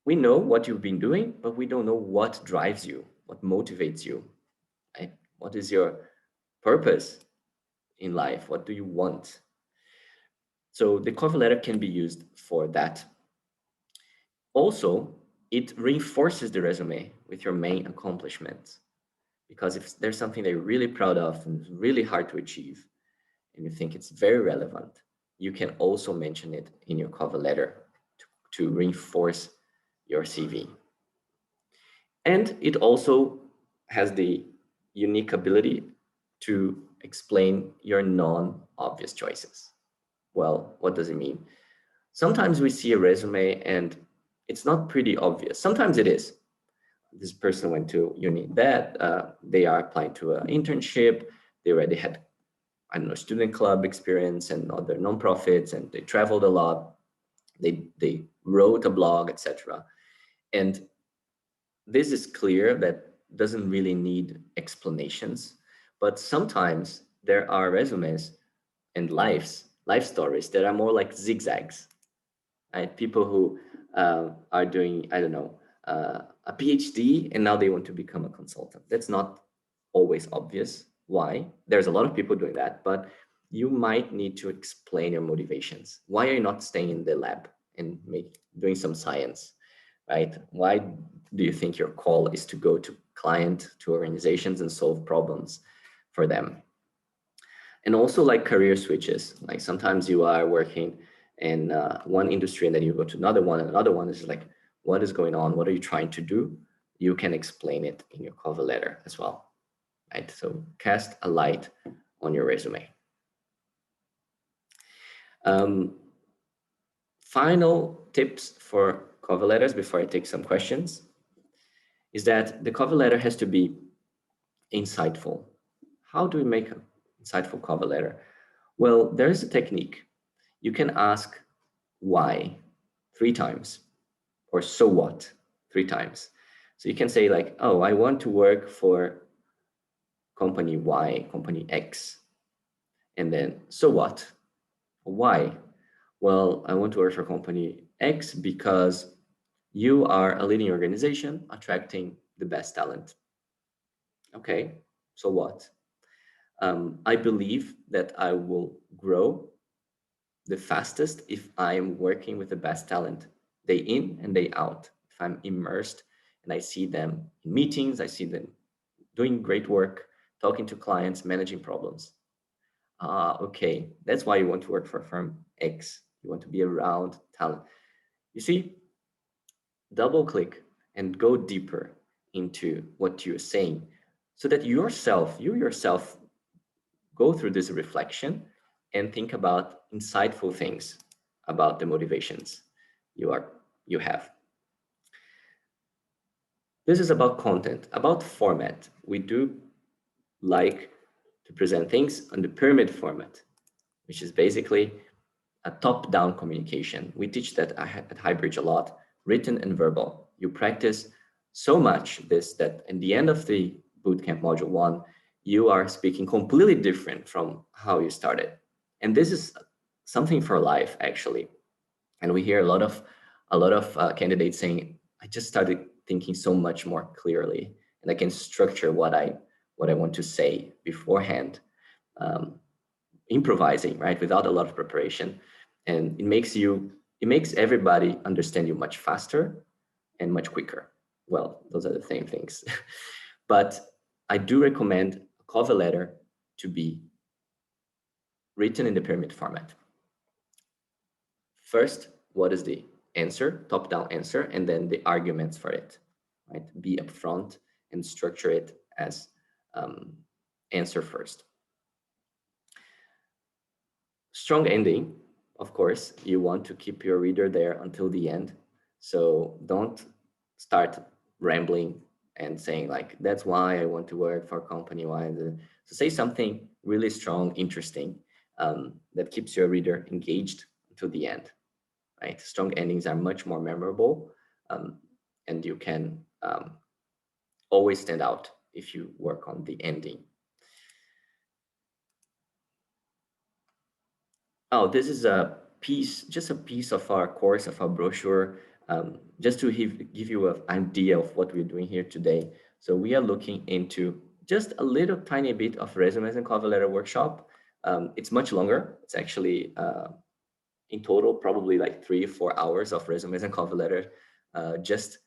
We know what you've been doing, but we don't know what drives you, what motivates you, right? What is your purpose in life? What do you want? So the cover letter can be used for that. Also, it reinforces the resume with your main accomplishments. Because if there's something that you're really proud of and it's really hard to achieve, and you think it's very relevant, you can also mention it in your cover letter to reinforce your CV. And it also has the unique ability to explain your non-obvious choices. Well, what does it mean? Sometimes we see a resume and it's not pretty obvious. Sometimes it is. This person went to uni that, they are applying to an internship, they already had, I don't know, student club experience and other nonprofits, and they traveled a lot, they wrote a blog, etc. And this is clear, that doesn't really need explanations, but sometimes there are resumes and life stories that are more like zigzags, right? People who are doing, I don't know, a PhD and now they want to become a consultant. That's not always obvious why. There's a lot of people doing that, but you might need to explain your motivations. Why are you not staying in the lab and doing some science, right? Why do you think your call is to go to to organizations and solve problems for them? And also like career switches, like sometimes you are working in one industry and then you go to another one, and another one is like, what is going on? What are you trying to do? You can explain it in your cover letter as well, right? So cast a light on your resume. Final tips for cover letters before I take some questions is that the cover letter has to be insightful. How do we make an insightful cover letter? Well, there is a technique. You can ask why 3 times, or so what 3 times. So you can say like, oh, I want to work for company Y, company X. And then, so what? Why? Well, I want to work for company X because you are a leading organization attracting the best talent. Okay, so what? I believe that I will grow the fastest if I am working with the best talent day in and day out. If I'm immersed and I see them in meetings, I see them doing great work, talking to clients, managing problems. Okay, that's why you want to work for firm X. You want to be around talent. You see, double click and go deeper into what you're saying so that you yourself go through this reflection and think about insightful things about the motivations you have. This is about content, about format. We do like to present things on the pyramid format, which is basically a top-down communication. We teach that at Highbridge a lot, written and verbal. You practice so much this that in the end of the bootcamp module 1, you are speaking completely different from how you started. And this is something for life, actually. And we hear a lot of candidates saying, I just started thinking so much more clearly, and I can structure what I want to say beforehand. Improvising, right, without a lot of preparation, and it makes everybody understand you much faster and much quicker. Well, those are the same things. But I do recommend a cover letter to be written in the pyramid format. First, what is the answer, top-down answer, and then the arguments for it, right? Be upfront and structure it as answer first. Strong ending, of course, you want to keep your reader there until the end. So don't start rambling and saying like, that's why I want to work for a company. Why? So say something really strong, interesting, that keeps your reader engaged until the end, right? Strong endings are much more memorable, and you can always stand out if you work on the ending. Oh, this is just a piece of our course, of our brochure, just to give you an idea of what we're doing here today. So we are looking into just a little tiny bit of resumes and cover letter workshop. It's much longer. It's actually in total probably like 3 or 4 hours of resumes and cover letter just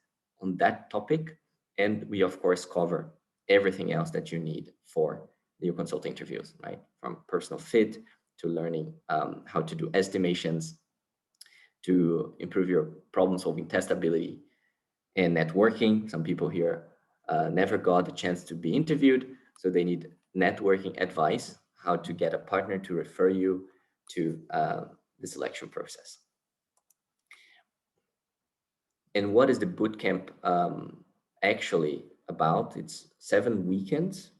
on that topic. And we of course cover everything else that you need for your consulting interviews, right? From personal fit to learning how to do estimations, to improve your problem solving test ability and networking. Some people here never got the chance to be interviewed, so they need networking advice, how to get a partner to refer you to the selection process. And what is the bootcamp actually about? It's 7 weekends,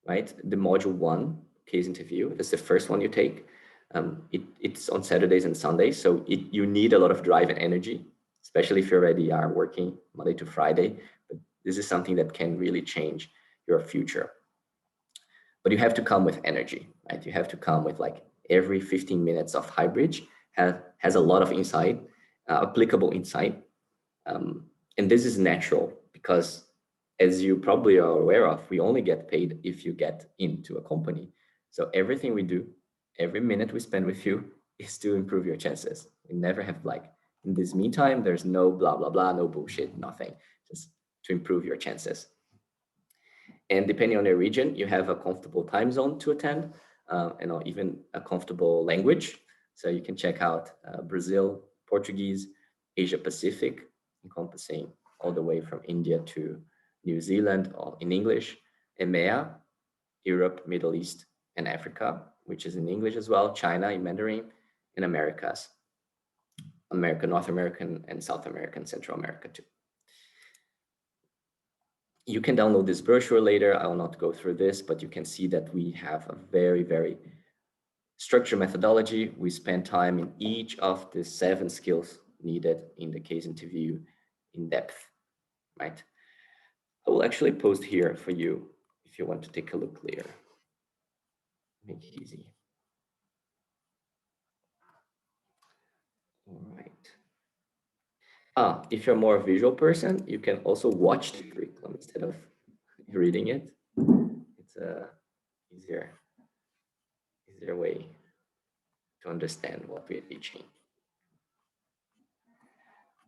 right? The module 1 case interview, that's the first one you take. It's on Saturdays and Sundays, so you need a lot of drive and energy, especially if you already are working Monday to Friday. But this is something that can really change your future. But you have to come with energy, right? You have to come with like every 15 minutes of Highbridge has a lot of insight, applicable insight. And this is natural because, as you probably are aware of, we only get paid if you get into a company. So everything we do, every minute we spend with you is to improve your chances. We never have like, in this meantime, there's no blah, blah, blah, no bullshit, nothing, just to improve your chances. And depending on your region, you have a comfortable time zone to attend, and even a comfortable language. So you can check out Brazil, Portuguese, Asia Pacific, encompassing all the way from India to New Zealand, all in English, EMEA, Europe, Middle East, and Africa, which is in English as well, China in Mandarin, and Americas, America, North American, and South American, Central America too. You can download this brochure later. I will not go through this, but you can see that we have a very, very structured methodology. We spend time in each of the 7 skills needed in the case interview in depth, right? I will actually post here for you if you want to take a look later. Make it easy. All right. If you're more a visual person, you can also watch the curriculum instead of reading it. It's a easier way to understand what we're teaching.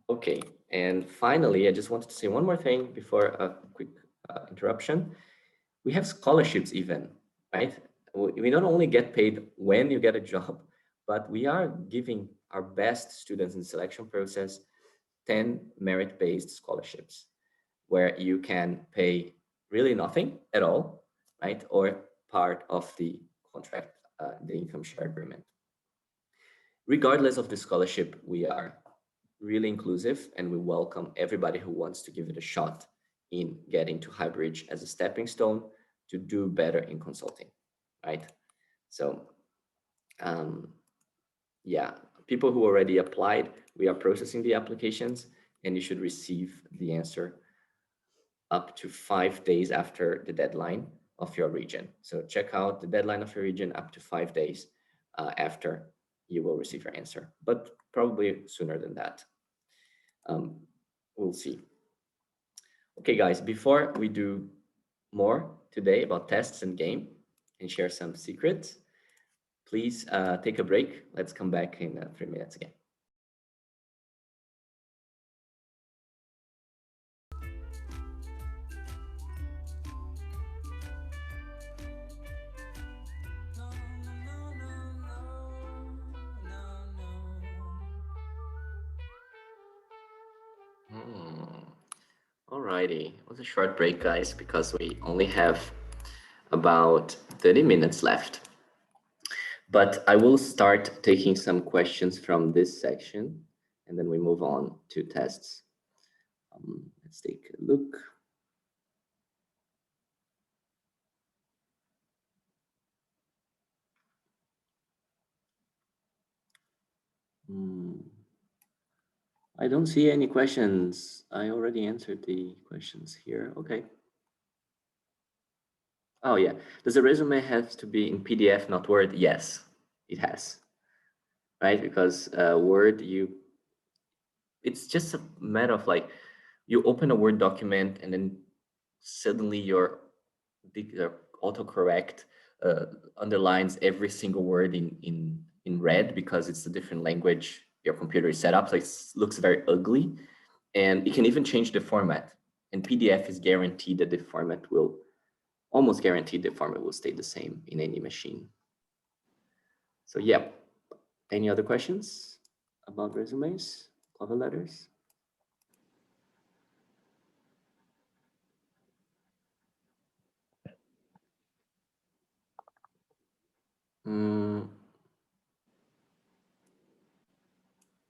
Okay, and finally, I just wanted to say one more thing before a quick interruption. We have scholarships even, right? We not only get paid when you get a job, but we are giving our best students in the selection process 10 merit-based scholarships where you can pay really nothing at all, right? Or part of the contract, the income share agreement. Regardless of the scholarship, we are really inclusive and we welcome everybody who wants to give it a shot in getting to Highbridge as a stepping stone to do better in consulting, right? So yeah, people who already applied, we are processing the applications and you should receive the answer up to 5 days after the deadline of your region. So check out the deadline of your region up to 5 days after you will receive your answer, but probably sooner than that. We'll see. Okay, guys, before we do more today about tests and game and share some secrets, please take a break. Let's come back in 3 minutes again. Alrighty, it was a short break, guys, because we only have about 30 minutes left. But I will start taking some questions from this section, and then we move on to tests. Let's take a look. I don't see any questions. I already answered the questions here. Okay. Oh yeah. Does the resume have to be in PDF, not Word? Yes, it has. Right? Because Word, it's just a matter of like, you open a Word document and then suddenly your autocorrect underlines every single word in red because it's a different language your computer is set up. So it looks very ugly. And it can even change the format. And PDF is guaranteed that the format will, almost guaranteed the format will stay the same in any machine. So yeah, any other questions about resumes, cover letters?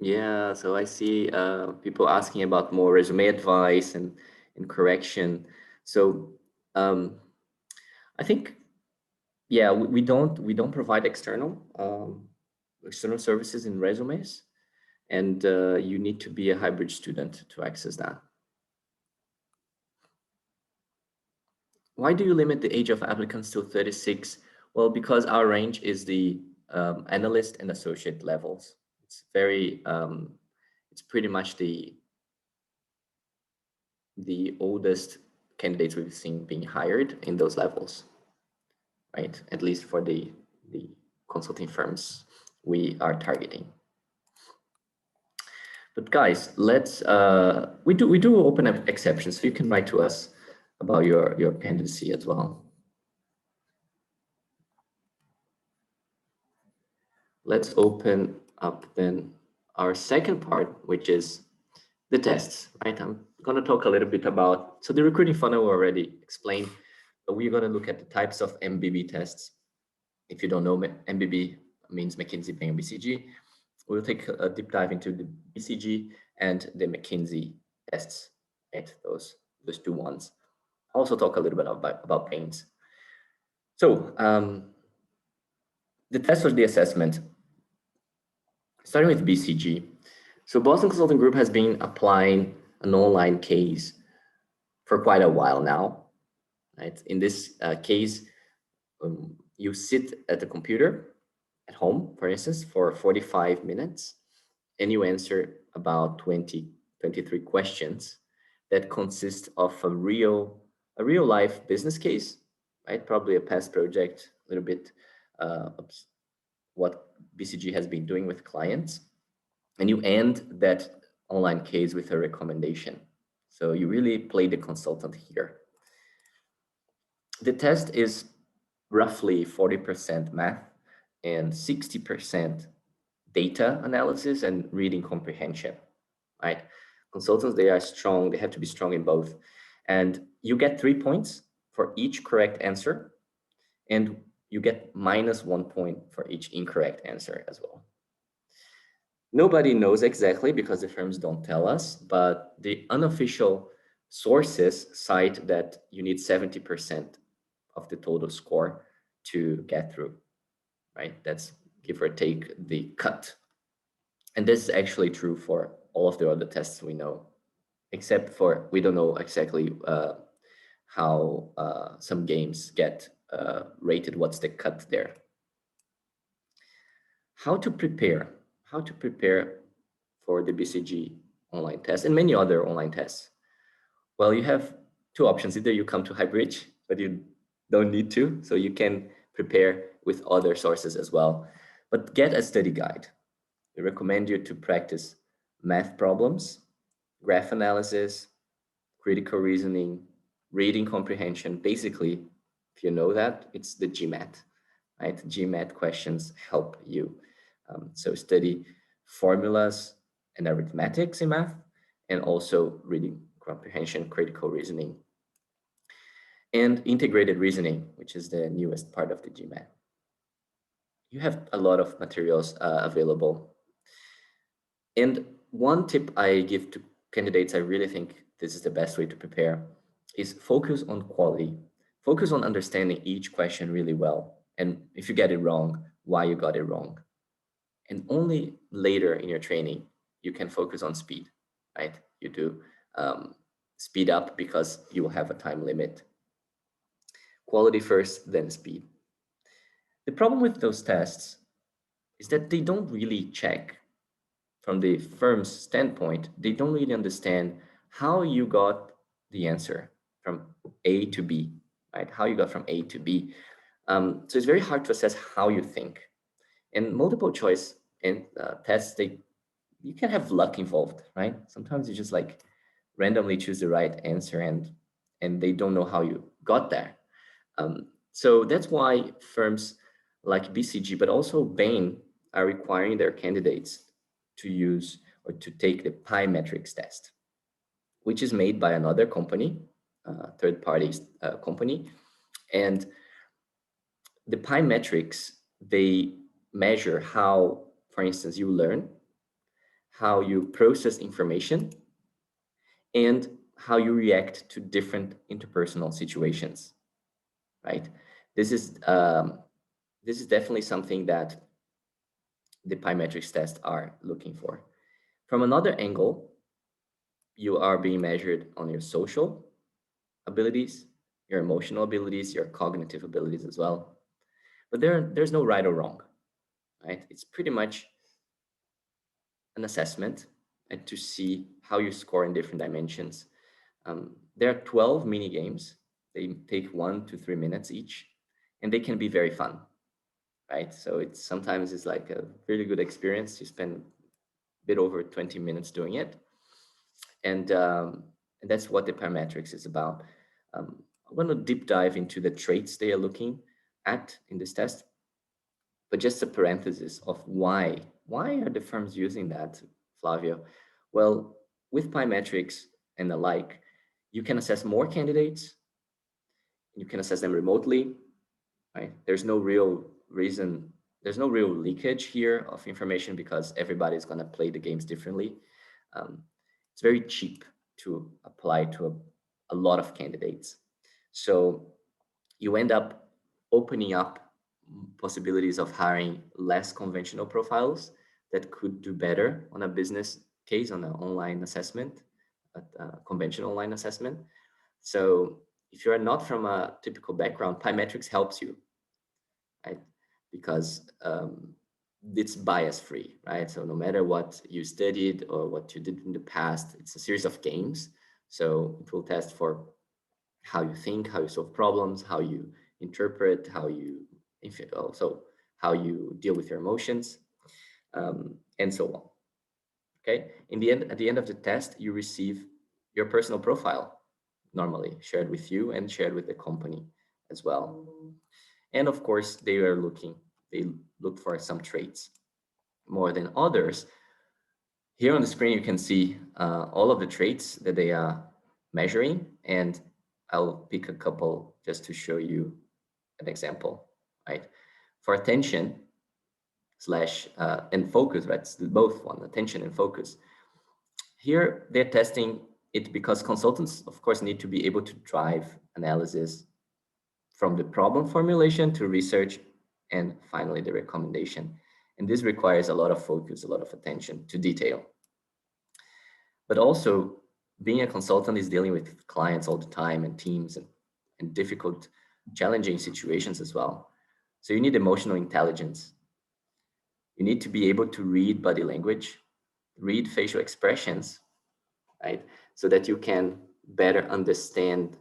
Yeah, so I see people asking about more resume advice and correction. So I think, yeah, we don't provide external services in resumes, and you need to be a Highbridge student to access that. Why do you limit the age of applicants to 36? Well, because our range is the analyst and associate levels. It's very, it's pretty much the oldest candidates we've seen being hired in those levels, right? At least for the consulting firms we are targeting. But guys, let's we do open up exceptions, so you can write to us about your candidacy as well. Let's open up then our second part, which is the tests, right? I'm going to talk a little bit about, so the recruiting funnel we already explained, So we're going to look at the types of MBB tests. If you don't know, MBB means McKinsey, Bain, BCG. We'll take a deep dive into the BCG and the McKinsey tests, right? Those two ones. I'll also talk a little bit about Bain's. So the test for the assessment, starting with BCG. So Boston Consulting Group has been applying an online case for quite a while now, right? In this case, you sit at the computer at home, for instance, for 45 minutes, and you answer about 23 questions that consist of a real life business case, right? Probably a past project, a little bit of what BCG has been doing with clients. And you end that online case with a recommendation. So you really play the consultant here. The test is roughly 40% math and 60% data analysis and reading comprehension, right? Consultants, they are strong, they have to be strong in both. And you get 3 points for each correct answer, and you get -1 point for each incorrect answer as well. Nobody knows exactly because the firms don't tell us, but the unofficial sources cite that you need 70% of the total score to get through, right? That's give or take the cut. And this is actually true for all of the other tests we know, except for we don't know exactly how some games get rated, what's the cut there. How to prepare for the BCG online test and many other online tests. Well, you have two options. Either you come to Highbridge, but you don't need to, so you can prepare with other sources as well. But get a study guide. We recommend you to practice math problems, graph analysis, critical reasoning, reading comprehension. Basically, if you know that, it's the GMAT, right? GMAT questions help you. So study formulas and arithmetics in math, and also reading comprehension, critical reasoning, and integrated reasoning, which is the newest part of the GMAT. You have a lot of materials available. And one tip I give to candidates, I really think this is the best way to prepare, is focus on quality. Focus on understanding each question really well. And if you get it wrong, why you got it wrong. And only later in your training, you can focus on speed, right? You do speed up because you will have a time limit. Quality first, then speed. The problem with those tests is that they don't really check from the firm's standpoint, they don't really understand how you got the answer from A to B, right? How you got from A to B. So it's very hard to assess how you think. And multiple choice and tests, you can have luck involved, right? Sometimes you just like randomly choose the right answer and they don't know how you got there. So that's why firms like BCG, but also Bain, are requiring their candidates to use or to take the pi metrics test, which is made by another company, third party company. And the pi metrics, they measure how, for instance, you learn, how you process information, and how you react to different interpersonal situations, right? This is definitely something that the pi metrics tests are looking for. From another angle, you are being measured on your social abilities, your emotional abilities, your cognitive abilities as well. But there's no right or wrong, right? It's pretty much an assessment and to see how you score in different dimensions. There are 12 mini games. They take 1 to 3 minutes each, and they can be very fun, right? So it's sometimes it's like a really good experience. You spend a bit over 20 minutes doing it. And that's what the parametrics is about. I'm going to deep dive into the traits they are looking at in this test, but just a parenthesis of why are the firms using that, Flavio? Well, with Pymetrics and the like, you can assess more candidates You can assess them remotely, right? There's no real reason, there's no real leakage here of information because everybody's going to play the games differently. It's very cheap to apply to a lot of candidates. So you end up opening up possibilities of hiring less conventional profiles that could do better on a business case, on an online assessment, a conventional online assessment. So if you are not from a typical background, Pymetrics helps you, right? Because it's bias free, right? So no matter what you studied or what you did in the past, it's a series of games. So it will test for how you think, how you solve problems, how you interpret, also how you deal with your emotions, and so on. Okay. In the end, at the end of the test, you receive your personal profile, normally shared with you and shared with the company as well. And of course, they look for some traits more than others. Here on the screen, you can see all of the traits that they are measuring, and I'll pick a couple just to show you an example, right? For attention slash and focus, right? It's both one, attention and focus. Here, they're testing it because consultants, of course, need to be able to drive analysis from the problem formulation to research and finally the recommendation. And this requires a lot of focus, a lot of attention to detail. But also, being a consultant is dealing with clients all the time and teams and difficult, challenging situations as well. So you need emotional intelligence. You need to be able to read body language, read facial expressions, right? So that you can better understand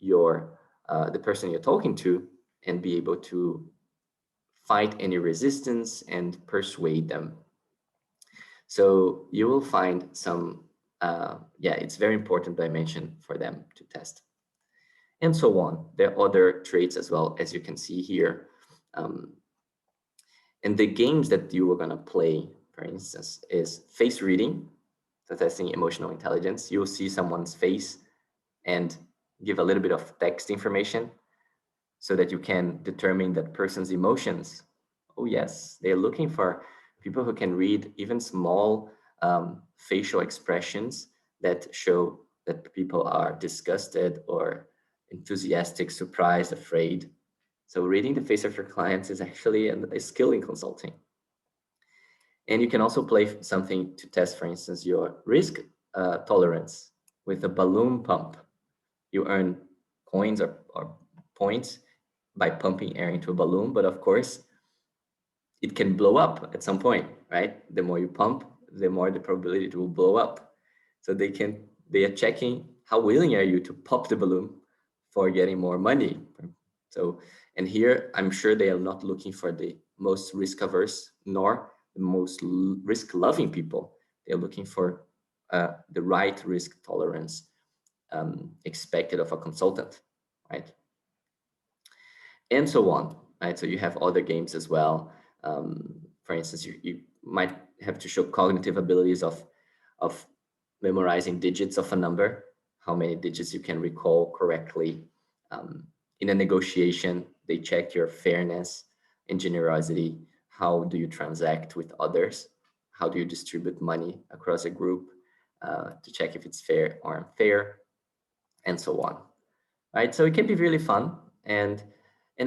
the person you're talking to and be able to fight any resistance and persuade them. So you will find some, it's very important dimension for them to test. And so on. There are other traits as well, as you can see here. And the games that you are gonna play, for instance, is face reading, so testing emotional intelligence. You'll see someone's face and give a little bit of text information so that you can determine that person's emotions. Oh yes, they're looking for people who can read even small facial expressions that show that people are disgusted or enthusiastic, surprised, afraid. So reading the face of your clients is actually a skill in consulting. And you can also play something to test, for instance, your risk tolerance with a balloon pump. You earn coins or points by pumping air into a balloon, but of course, it can blow up at some point, right? The more you pump, the more the probability it will blow up. So they are checking how willing are you to pop the balloon for getting more money. So, and here I'm sure they are not looking for the most risk averse nor the most risk loving people. They're looking for the right risk tolerance expected of a consultant, right? And so on, right? So you have other games as well. For instance, you might have to show cognitive abilities of memorizing digits of a number, how many digits you can recall correctly. In a negotiation, they check your fairness and generosity. How do you transact with others? How do you distribute money across a group to check if it's fair or unfair, and so on, right? So it can be really fun, and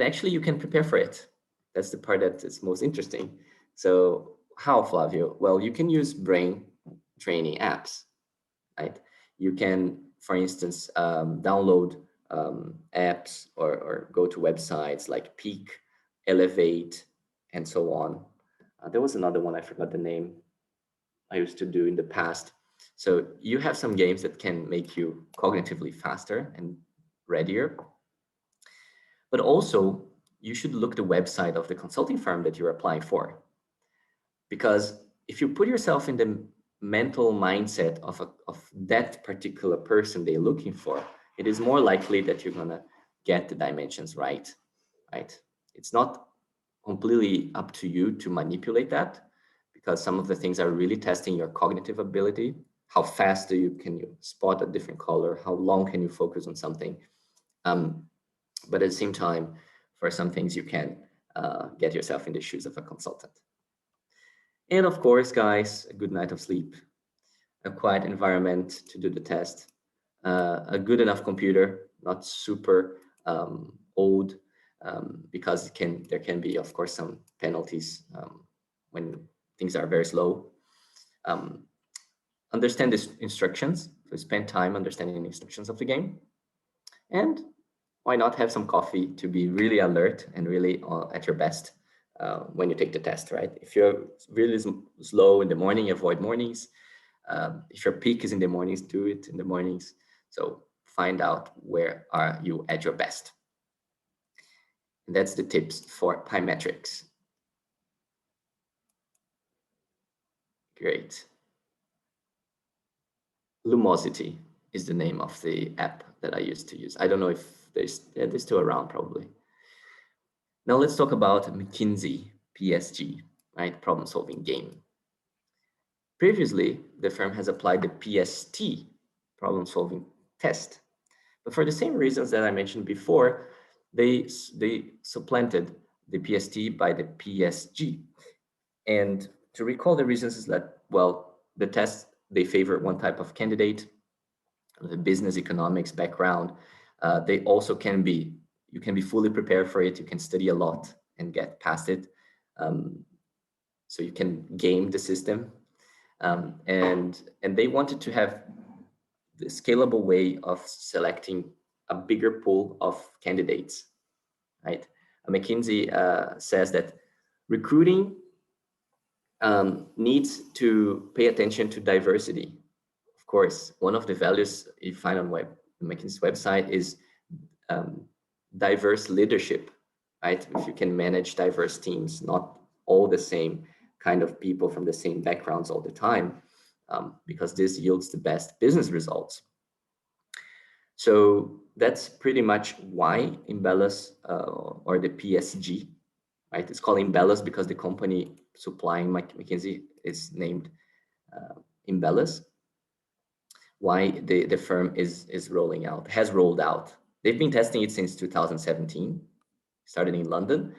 actually you can prepare for it. That's the part that is most interesting. So how, Flavio? Well, you can use brain training apps, right? You can, for instance, download apps or go to websites like Peak, Elevate, and so on. There was another one, I forgot the name, I used to do in the past. So you have some games that can make you cognitively faster and readier. But also, you should look the website of the consulting firm that you're applying for. Because if you put yourself in the mental mindset of that particular person they're looking for, it is more likely that you're gonna get the dimensions right, right? It's not completely up to you to manipulate that, because some of the things are really testing your cognitive ability. How fast can you spot a different color? How long can you focus on something? But at the same time, for some things, you can get yourself in the shoes of a consultant. And of course, guys, a good night of sleep, a quiet environment to do the test, a good enough computer, not super old, because there can be, of course, some penalties when things are very slow. Understand the instructions, so spend time understanding the instructions of the game, and why not have some coffee to be really alert and really at your best when you take the test, right? If you're really slow in the morning, avoid mornings. If your peak is in the mornings, do it in the mornings. So find out where are you at your best. And that's the tips for Pymetrics. Great. Lumosity is the name of the app that I used to use. I don't know if they're still around, probably. Now let's talk about McKinsey PSG, right? Problem solving game. Previously, the firm has applied the PST, problem solving test. But for the same reasons that I mentioned before, they supplanted the PST by the PSG. And to recall the reasons is that, well, the tests, they favor one type of candidate, the business economics background. They also you can be fully prepared for it. You can study a lot and get past it. So you can game the system. And they wanted to have the scalable way of selecting a bigger pool of candidates, right? McKinsey says that recruiting needs to pay attention to diversity. Of course, one of the values you find on McKinsey's website is diverse leadership, right? If you can manage diverse teams, not all the same kind of people from the same backgrounds all the time, because this yields the best business results. So that's pretty much why Embellis or the PSG, right? It's called Embellis because the company supplying McKinsey is named Embellis. Why the firm has rolled out. They've been testing it since 2017, started in London.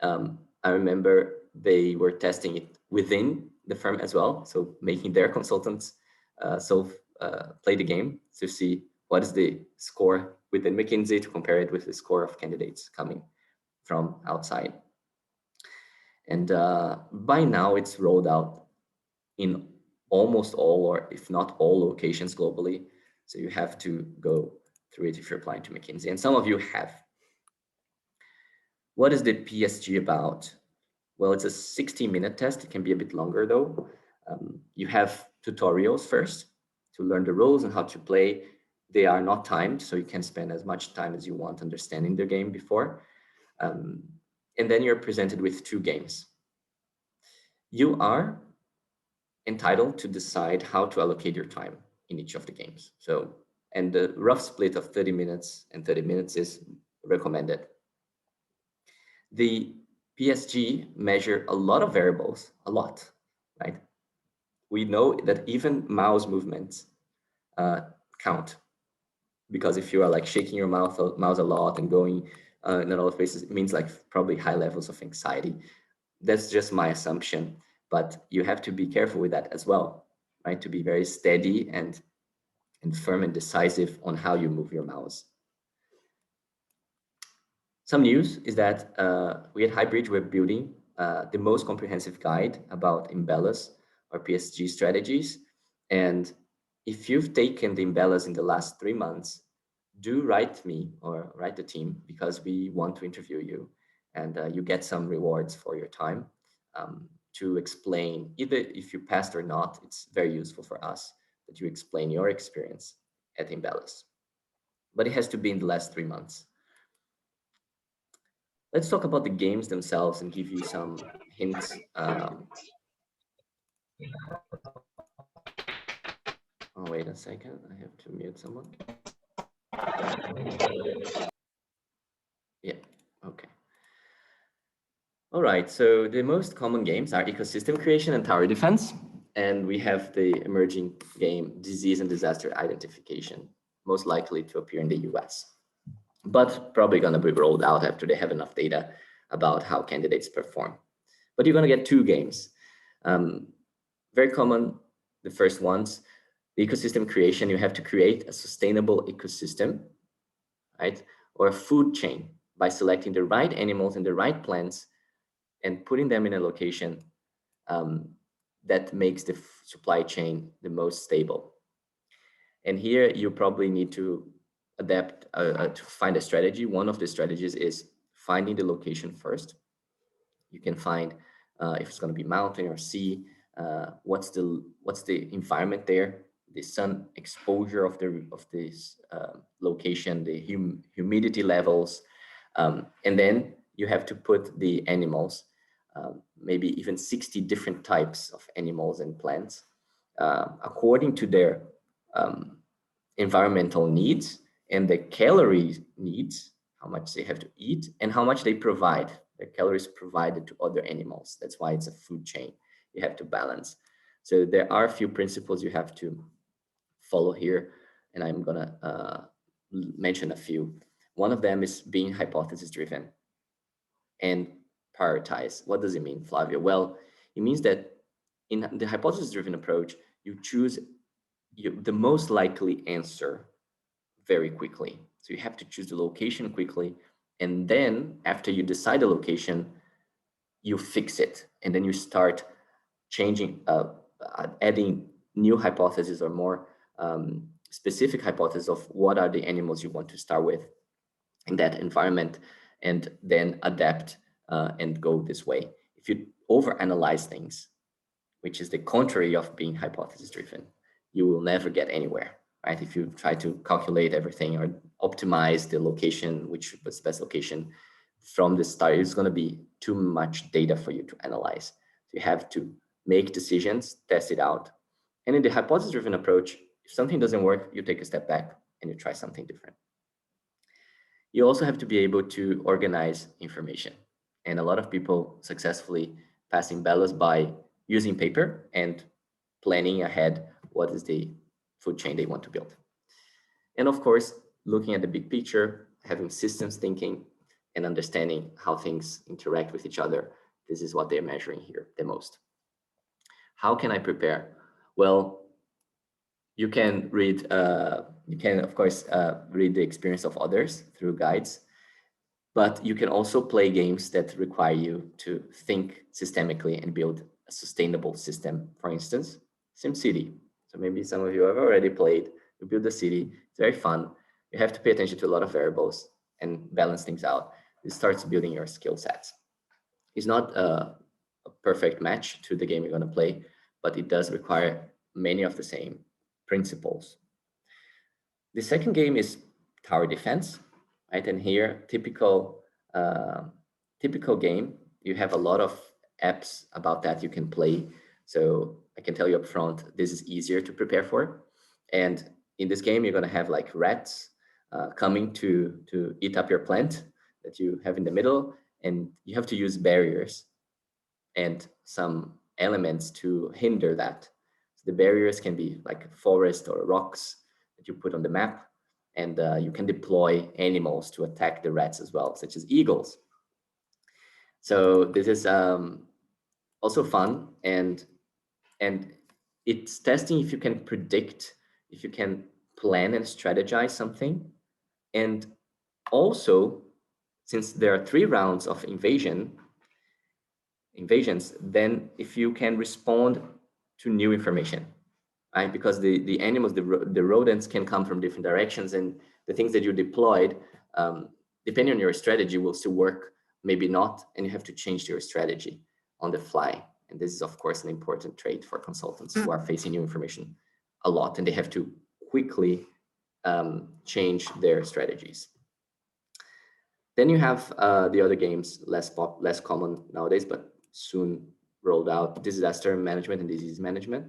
I remember they were testing it within the firm as well, so making their consultants play the game to see what is the score within McKinsey to compare it with the score of candidates coming from outside. And by now it's rolled out in almost all, or if not all, locations globally. So you have to go through it if you're applying to McKinsey, and some of you have. What is the PSG about? Well, it's a 60-minute test. It can be a bit longer though. You have tutorials first to learn the rules and how to play. They are not timed, so you can spend as much time as you want understanding the game before. And then you're presented with 2 games. You are entitled to decide how to allocate your time in each of the games. So, and the rough split of 30 minutes and 30 minutes is recommended. The PSG measure a lot of variables, right? We know that even mouse movements count, because if you are like shaking your mouse a lot and going in a lot of places, it means like probably high levels of anxiety. That's just my assumption, but you have to be careful with that as well, right? To be very steady and firm and decisive on how you move your mouse. Some news is that we at Highbridge, we're building the most comprehensive guide about Embellis or PSG strategies. And if you've taken the Embellis in the last 3 months, do write me or write the team, because we want to interview you, and you get some rewards for your time to explain, either if you passed or not. It's very useful for us that you explain your experience at Embellis, but it has to be in the last 3 months. Let's talk about the games themselves and give you some hints. Oh, wait a second. I have to mute someone. Yeah, okay. All right, so the most common games are ecosystem creation and tower defense. And we have the emerging game, disease and disaster identification, most likely to appear in the US. but probably going to be rolled out after they have enough data about how candidates perform. But you're going to get two games. Very common, the first ones, the ecosystem creation. You have to create a sustainable ecosystem, right? Or a food chain by selecting the right animals and the right plants and putting them in a location that makes the supply chain the most stable. And here you probably need to adapt to find a strategy. One of the strategies is finding the location first. You can find if it's going to be mountain or sea, what's the environment there, the sun exposure of this location, the humidity levels, and then you have to put the animals, maybe even 60 different types of animals and plants, according to their environmental needs and the calorie needs, how much they have to eat and how much they provide, the calories provided to other animals. That's why it's a food chain. You have to balance. So there are a few principles you have to follow here, and I'm gonna mention a few. One of them is being hypothesis driven and prioritize. What does it mean, Flavio? Well, it means that in the hypothesis driven approach, you choose the most likely answer very quickly. So you have to choose the location quickly. And then after you decide the location, you fix it. And then you start changing, adding new hypotheses or more specific hypotheses of what are the animals you want to start with in that environment, and then adapt and go this way. If you overanalyze things, which is the contrary of being hypothesis driven, you will never get anywhere, right? If you try to calculate everything or optimize the location, which was the best location from the start, it's going to be too much data for you to analyze. So you have to make decisions, test it out. And in the hypothesis driven approach, if something doesn't work, you take a step back and you try something different. You also have to be able to organize information. And a lot of people successfully passing ballots by using paper and planning ahead what is the food chain they want to build. And of course, looking at the big picture, having systems thinking and understanding how things interact with each other. This is what they're measuring here the most. How can I prepare? Well, you can read, of course, read the experience of others through guides, but you can also play games that require you to think systemically and build a sustainable system. For instance, SimCity. So maybe some of you have already played. You build a city. It's very fun. You have to pay attention to a lot of variables and balance things out. It starts building your skill sets. It's not a perfect match to the game you're going to play, but it does require many of the same principles. The second game is tower defense, right? And here, typical game, you have a lot of apps about that you can play. So I can tell you up front, this is easier to prepare for. And in this game, you're going to have like rats coming to eat up your plant that you have in the middle, and you have to use barriers and some elements to hinder that. So the barriers can be like forest or rocks that you put on the map, and you can deploy animals to attack the rats as well, such as eagles. So this is also fun, and it's testing if you can predict, if you can plan and strategize something. And also, since there are 3 rounds of invasions, then if you can respond to new information, right? Because the animals, the rodents can come from different directions, and the things that you deployed, depending on your strategy, will still work, maybe not, and you have to change your strategy on the fly. And this is, of course, an important trait for consultants who are facing new information a lot, and they have to quickly change their strategies. Then you have the other games, less common nowadays, but soon rolled out: disaster management and disease management,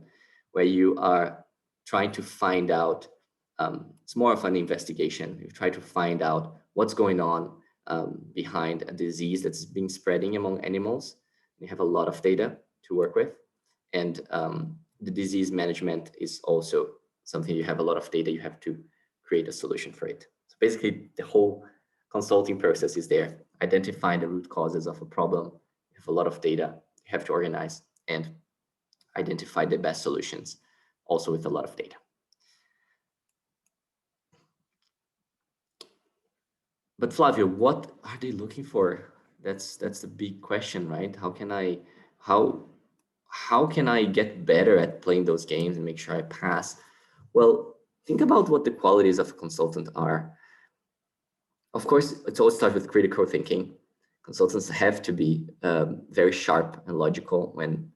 where you are trying to find out, it's more of an investigation. You try to find out what's going on behind a disease that's been spreading among animals. You have a lot of data to work with. And the disease management is also something you have a lot of data, you have to create a solution for it. So basically the whole consulting process is there. Identify the root causes of a problem. You have a lot of data. You have to organize and identify the best solutions, also with a lot of data. But Flavio, what are they looking for? That's the big question, right? How can I get better at playing those games and make sure I pass? Well, think about what the qualities of a consultant are. Of course, it all starts with critical thinking. Consultants have to be very sharp and logical when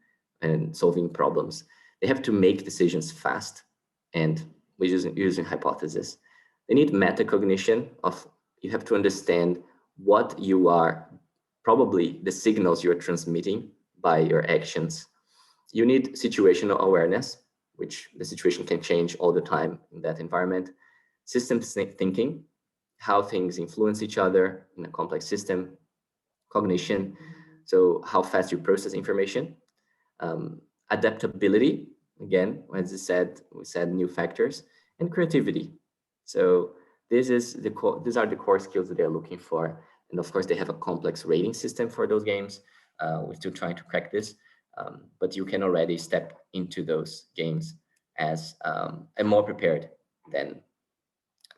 solving problems. They have to make decisions fast and using hypotheses. They need metacognition of, you have to understand what you are, probably the signals you're transmitting by your actions. You need situational awareness, which the situation can change all the time in that environment. Systems thinking, how things influence each other in a complex system. Cognition, so how fast you process information. Adaptability, again, as I said, we said new factors, and creativity. So these are the core skills that they're looking for. And of course, they have a complex rating system for those games. We're still trying to crack this, but you can already step into those games as and more prepared than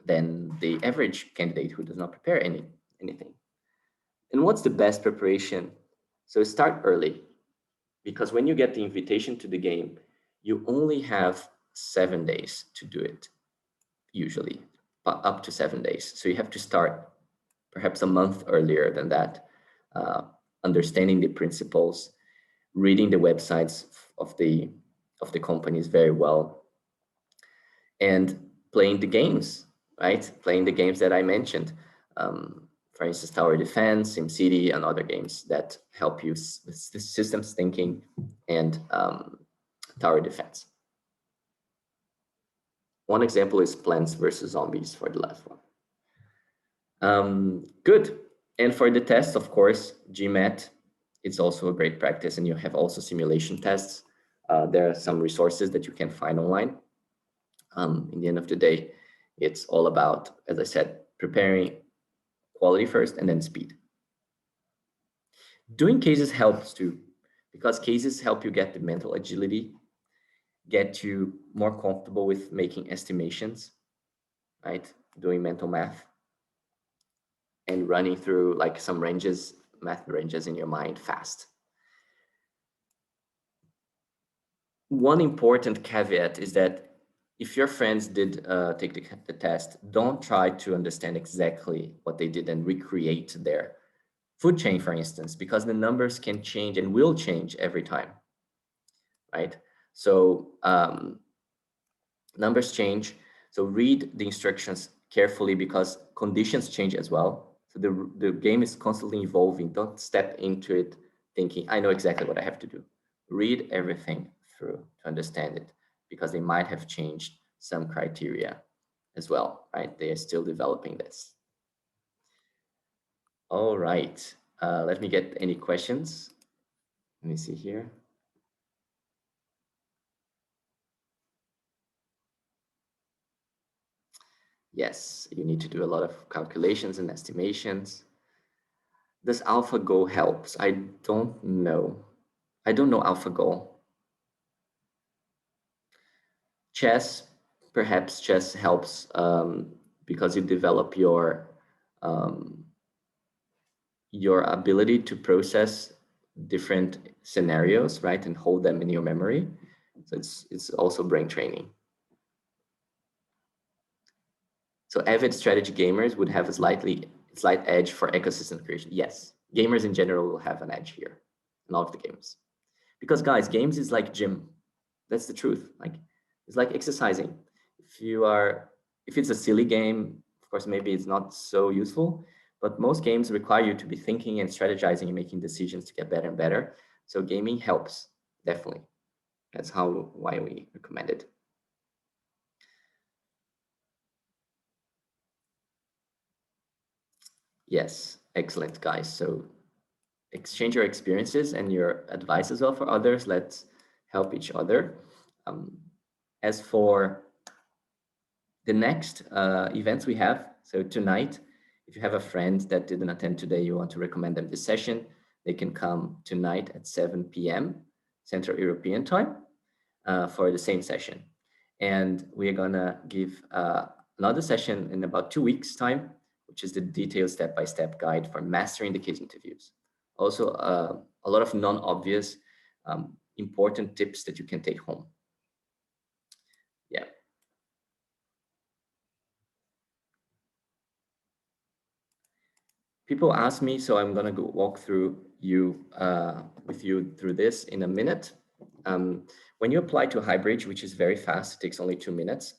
the average candidate who does not prepare anything. And what's the best preparation? So start early, because when you get the invitation to the game, you only have 7 days to do it, usually, up to 7 days. So you have to start perhaps a month earlier than that, understanding the principles, reading the websites of the companies very well, and playing the games, right? Playing the games that I mentioned. For instance, Tower Defense, SimCity, and other games that help you with systems thinking and Tower Defense. One example is Plants vs. Zombies for the last one. Good. And for the tests, of course, GMAT, it's also a great practice, and you have also simulation tests. There are some resources that you can find online. In the end of the day, it's all about, as I said, preparing quality first and then speed. Doing cases helps too, because cases help you get the mental agility, get you more comfortable with making estimations, right? Doing mental math and running through like some ranges, math ranges in your mind fast. One important caveat is that if your friends did take the test, don't try to understand exactly what they did and recreate their food chain, for instance, because the numbers can change and will change every time, right? So numbers change. So read the instructions carefully because conditions change as well. So the game is constantly evolving. Don't step into it thinking, I know exactly what I have to do. Read everything through to understand it, because they might have changed some criteria as well, right? They are still developing this. All right, let me get any questions. Let me see here. Yes, you need to do a lot of calculations and estimations. Does AlphaGo helps? I don't know. I don't know AlphaGo. Chess, perhaps chess helps because you develop your ability to process different scenarios, right, and hold them in your memory. So it's also brain training. So avid strategy gamers would have a slight edge for ecosystem creation. Yes, gamers in general will have an edge here in all of the games. Because guys, games is like gym. That's the truth. Like it's like exercising. If it's a silly game, of course, maybe it's not so useful, but most games require you to be thinking and strategizing and making decisions to get better and better. So gaming helps, definitely. That's why we recommend it. Yes, excellent, guys. So exchange your experiences and your advice as well for others. Let's help each other. As for the next events we have, so tonight If you have a friend that didn't attend today, you want to recommend them this session, they can come tonight at 7 p.m. Central European time for the same session. And we're gonna give another session in about 2 weeks time, which is the detailed step-by-step guide for mastering the case interviews. Also, a lot of non-obvious important tips that you can take home. Yeah. People ask me, so I'm gonna go walk through with you through this in a minute. When you apply to Highbridge, which is very fast, it takes only 2 minutes,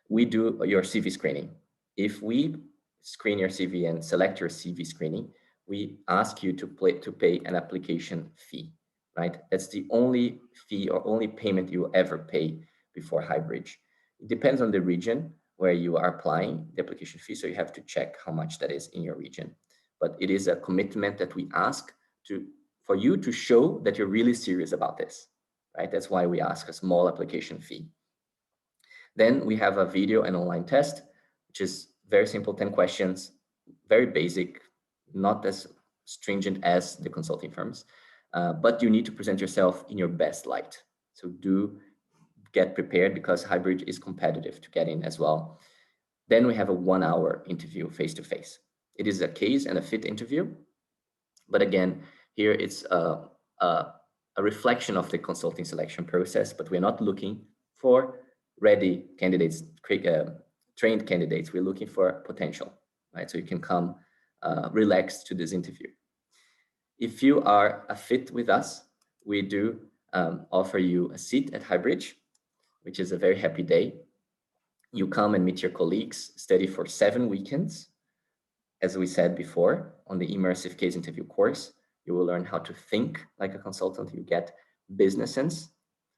we do your CV screening. If we screen your CV and select your CV screening, we ask you to pay an application fee, right? That's the only fee or only payment you will ever pay before Highbridge. It depends on the region where you are applying the application fee, so you have to check how much that is in your region. But it is a commitment that we ask for you to show that you're really serious about this, right? That's why we ask a small application fee. Then we have a video and online test, which is very simple, 10 questions, very basic, not as stringent as the consulting firms, but you need to present yourself in your best light. So do get prepared because Highbridge is competitive to get in as well. Then we have a 1-hour interview face-to-face. It is a case and a fit interview, but again, here it's a reflection of the consulting selection process, but we're not looking for ready candidates, trained candidates. We're looking for potential, right? So you can come relaxed to this interview. If you are a fit with us, we do offer you a seat at Highbridge, which is a very happy day. You come and meet your colleagues, study for 7 weekends. As we said before, on the immersive case interview course, you will learn how to think like a consultant. You get business sense.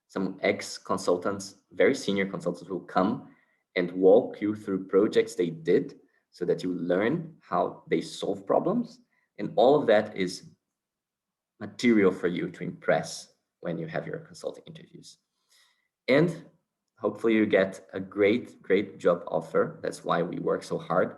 Some ex-consultants, very senior consultants, will come and walk you through projects they did so that you learn how they solve problems. And all of that is material for you to impress when you have your consulting interviews. And hopefully you get a great job offer. That's why we work so hard.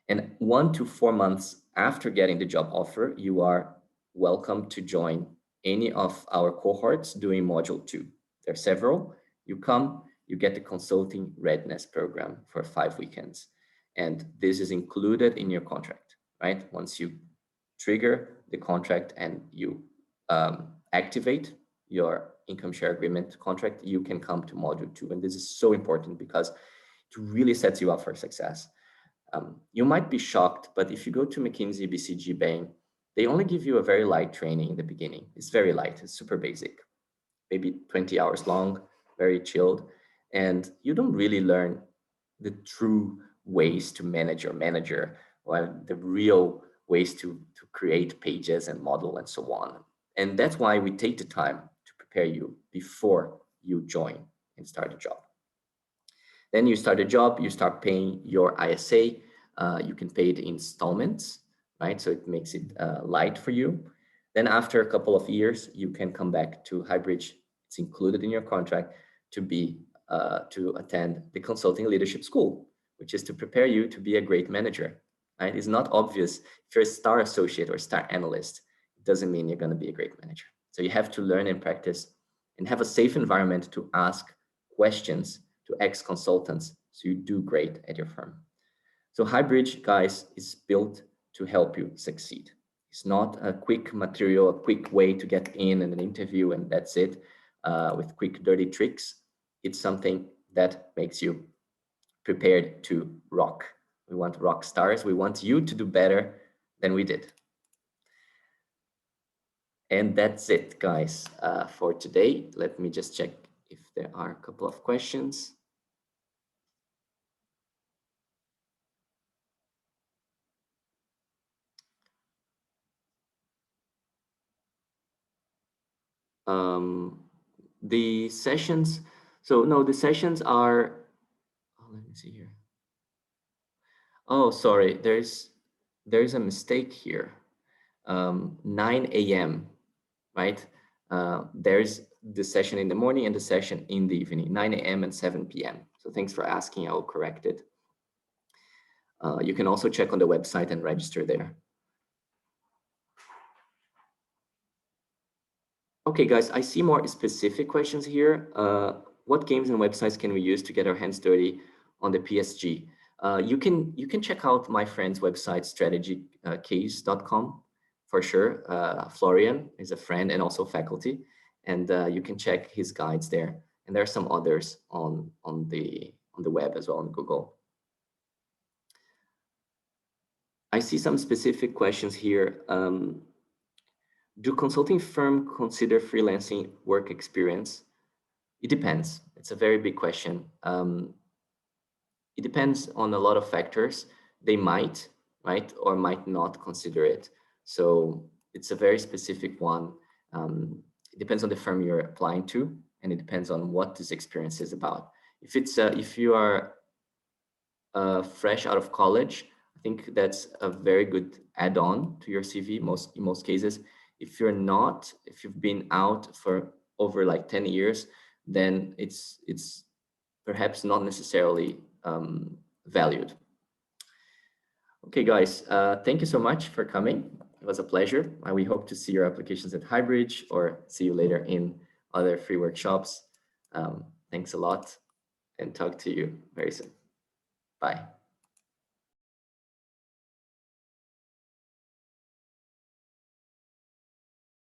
And 1 to 4 months after getting the job offer, you are welcome to join any of our cohorts doing module 2. There are several. You come, you get the consulting readiness program for 5 weekends. And this is included in your contract, right? Once you trigger the contract and you activate your income share agreement contract, you can come to module 2. And this is so important because it really sets you up for success. You might be shocked, but if you go to McKinsey, BCG, Bain, they only give you a very light training in the beginning. It's very light, it's super basic, maybe 20 hours long, very chilled. And you don't really learn the true ways to manage your manager or the real ways to create pages and model and so on. And that's why we take the time to prepare you before you join and start a job. Then you start a job, you start paying your ISA. You can pay it in installments, right? So it makes it light for you. Then after a couple of years, you can come back to Highbridge. It's included in your contract to attend the Consulting Leadership School, which is to prepare you to be a great manager, right? It's not obvious. If you're a star associate or star analyst, it doesn't mean you're going to be a great manager. So you have to learn and practice and have a safe environment to ask questions to ex-consultants so you do great at your firm. So Highbridge, guys, is built to help you succeed. It's not a quick material, a quick way to get in an interview and that's it, with quick, dirty tricks. It's something that makes you prepared to rock. We want rock stars. We want you to do better than we did. And that's it, guys, for today. Let me just check if there are a couple of questions. The sessions, so no, the sessions are, oh, let me see here. Oh, sorry, there's a mistake here. 9 a.m., right? There's the session in the morning and the session in the evening, 9 a.m. and 7 p.m. So thanks for asking, I will correct it. You can also check on the website and register there. Okay, guys, I see more specific questions here. What games and websites can we use to get our hands dirty on the PSG? You can check out my friend's website, strategycase.com, for sure. Florian is a friend and also faculty, and you can check his guides there. And there are some others on the web as well, on Google. I see some specific questions here. Do consulting firm consider freelancing work experience? It depends. It's a very big question. It depends on a lot of factors. They might, right, or might not consider it. So it's a very specific one. It depends on the firm you're applying to, and it depends on what this experience is about. If you are fresh out of college, I think that's a very good add-on to your CV in most cases. If you're not, if you've been out for over like 10 years, then it's perhaps not necessarily valued. Okay, guys, thank you so much for coming. It was a pleasure. We hope to see your applications at Highbridge or see you later in other free workshops. Thanks a lot and talk to you very soon. Bye.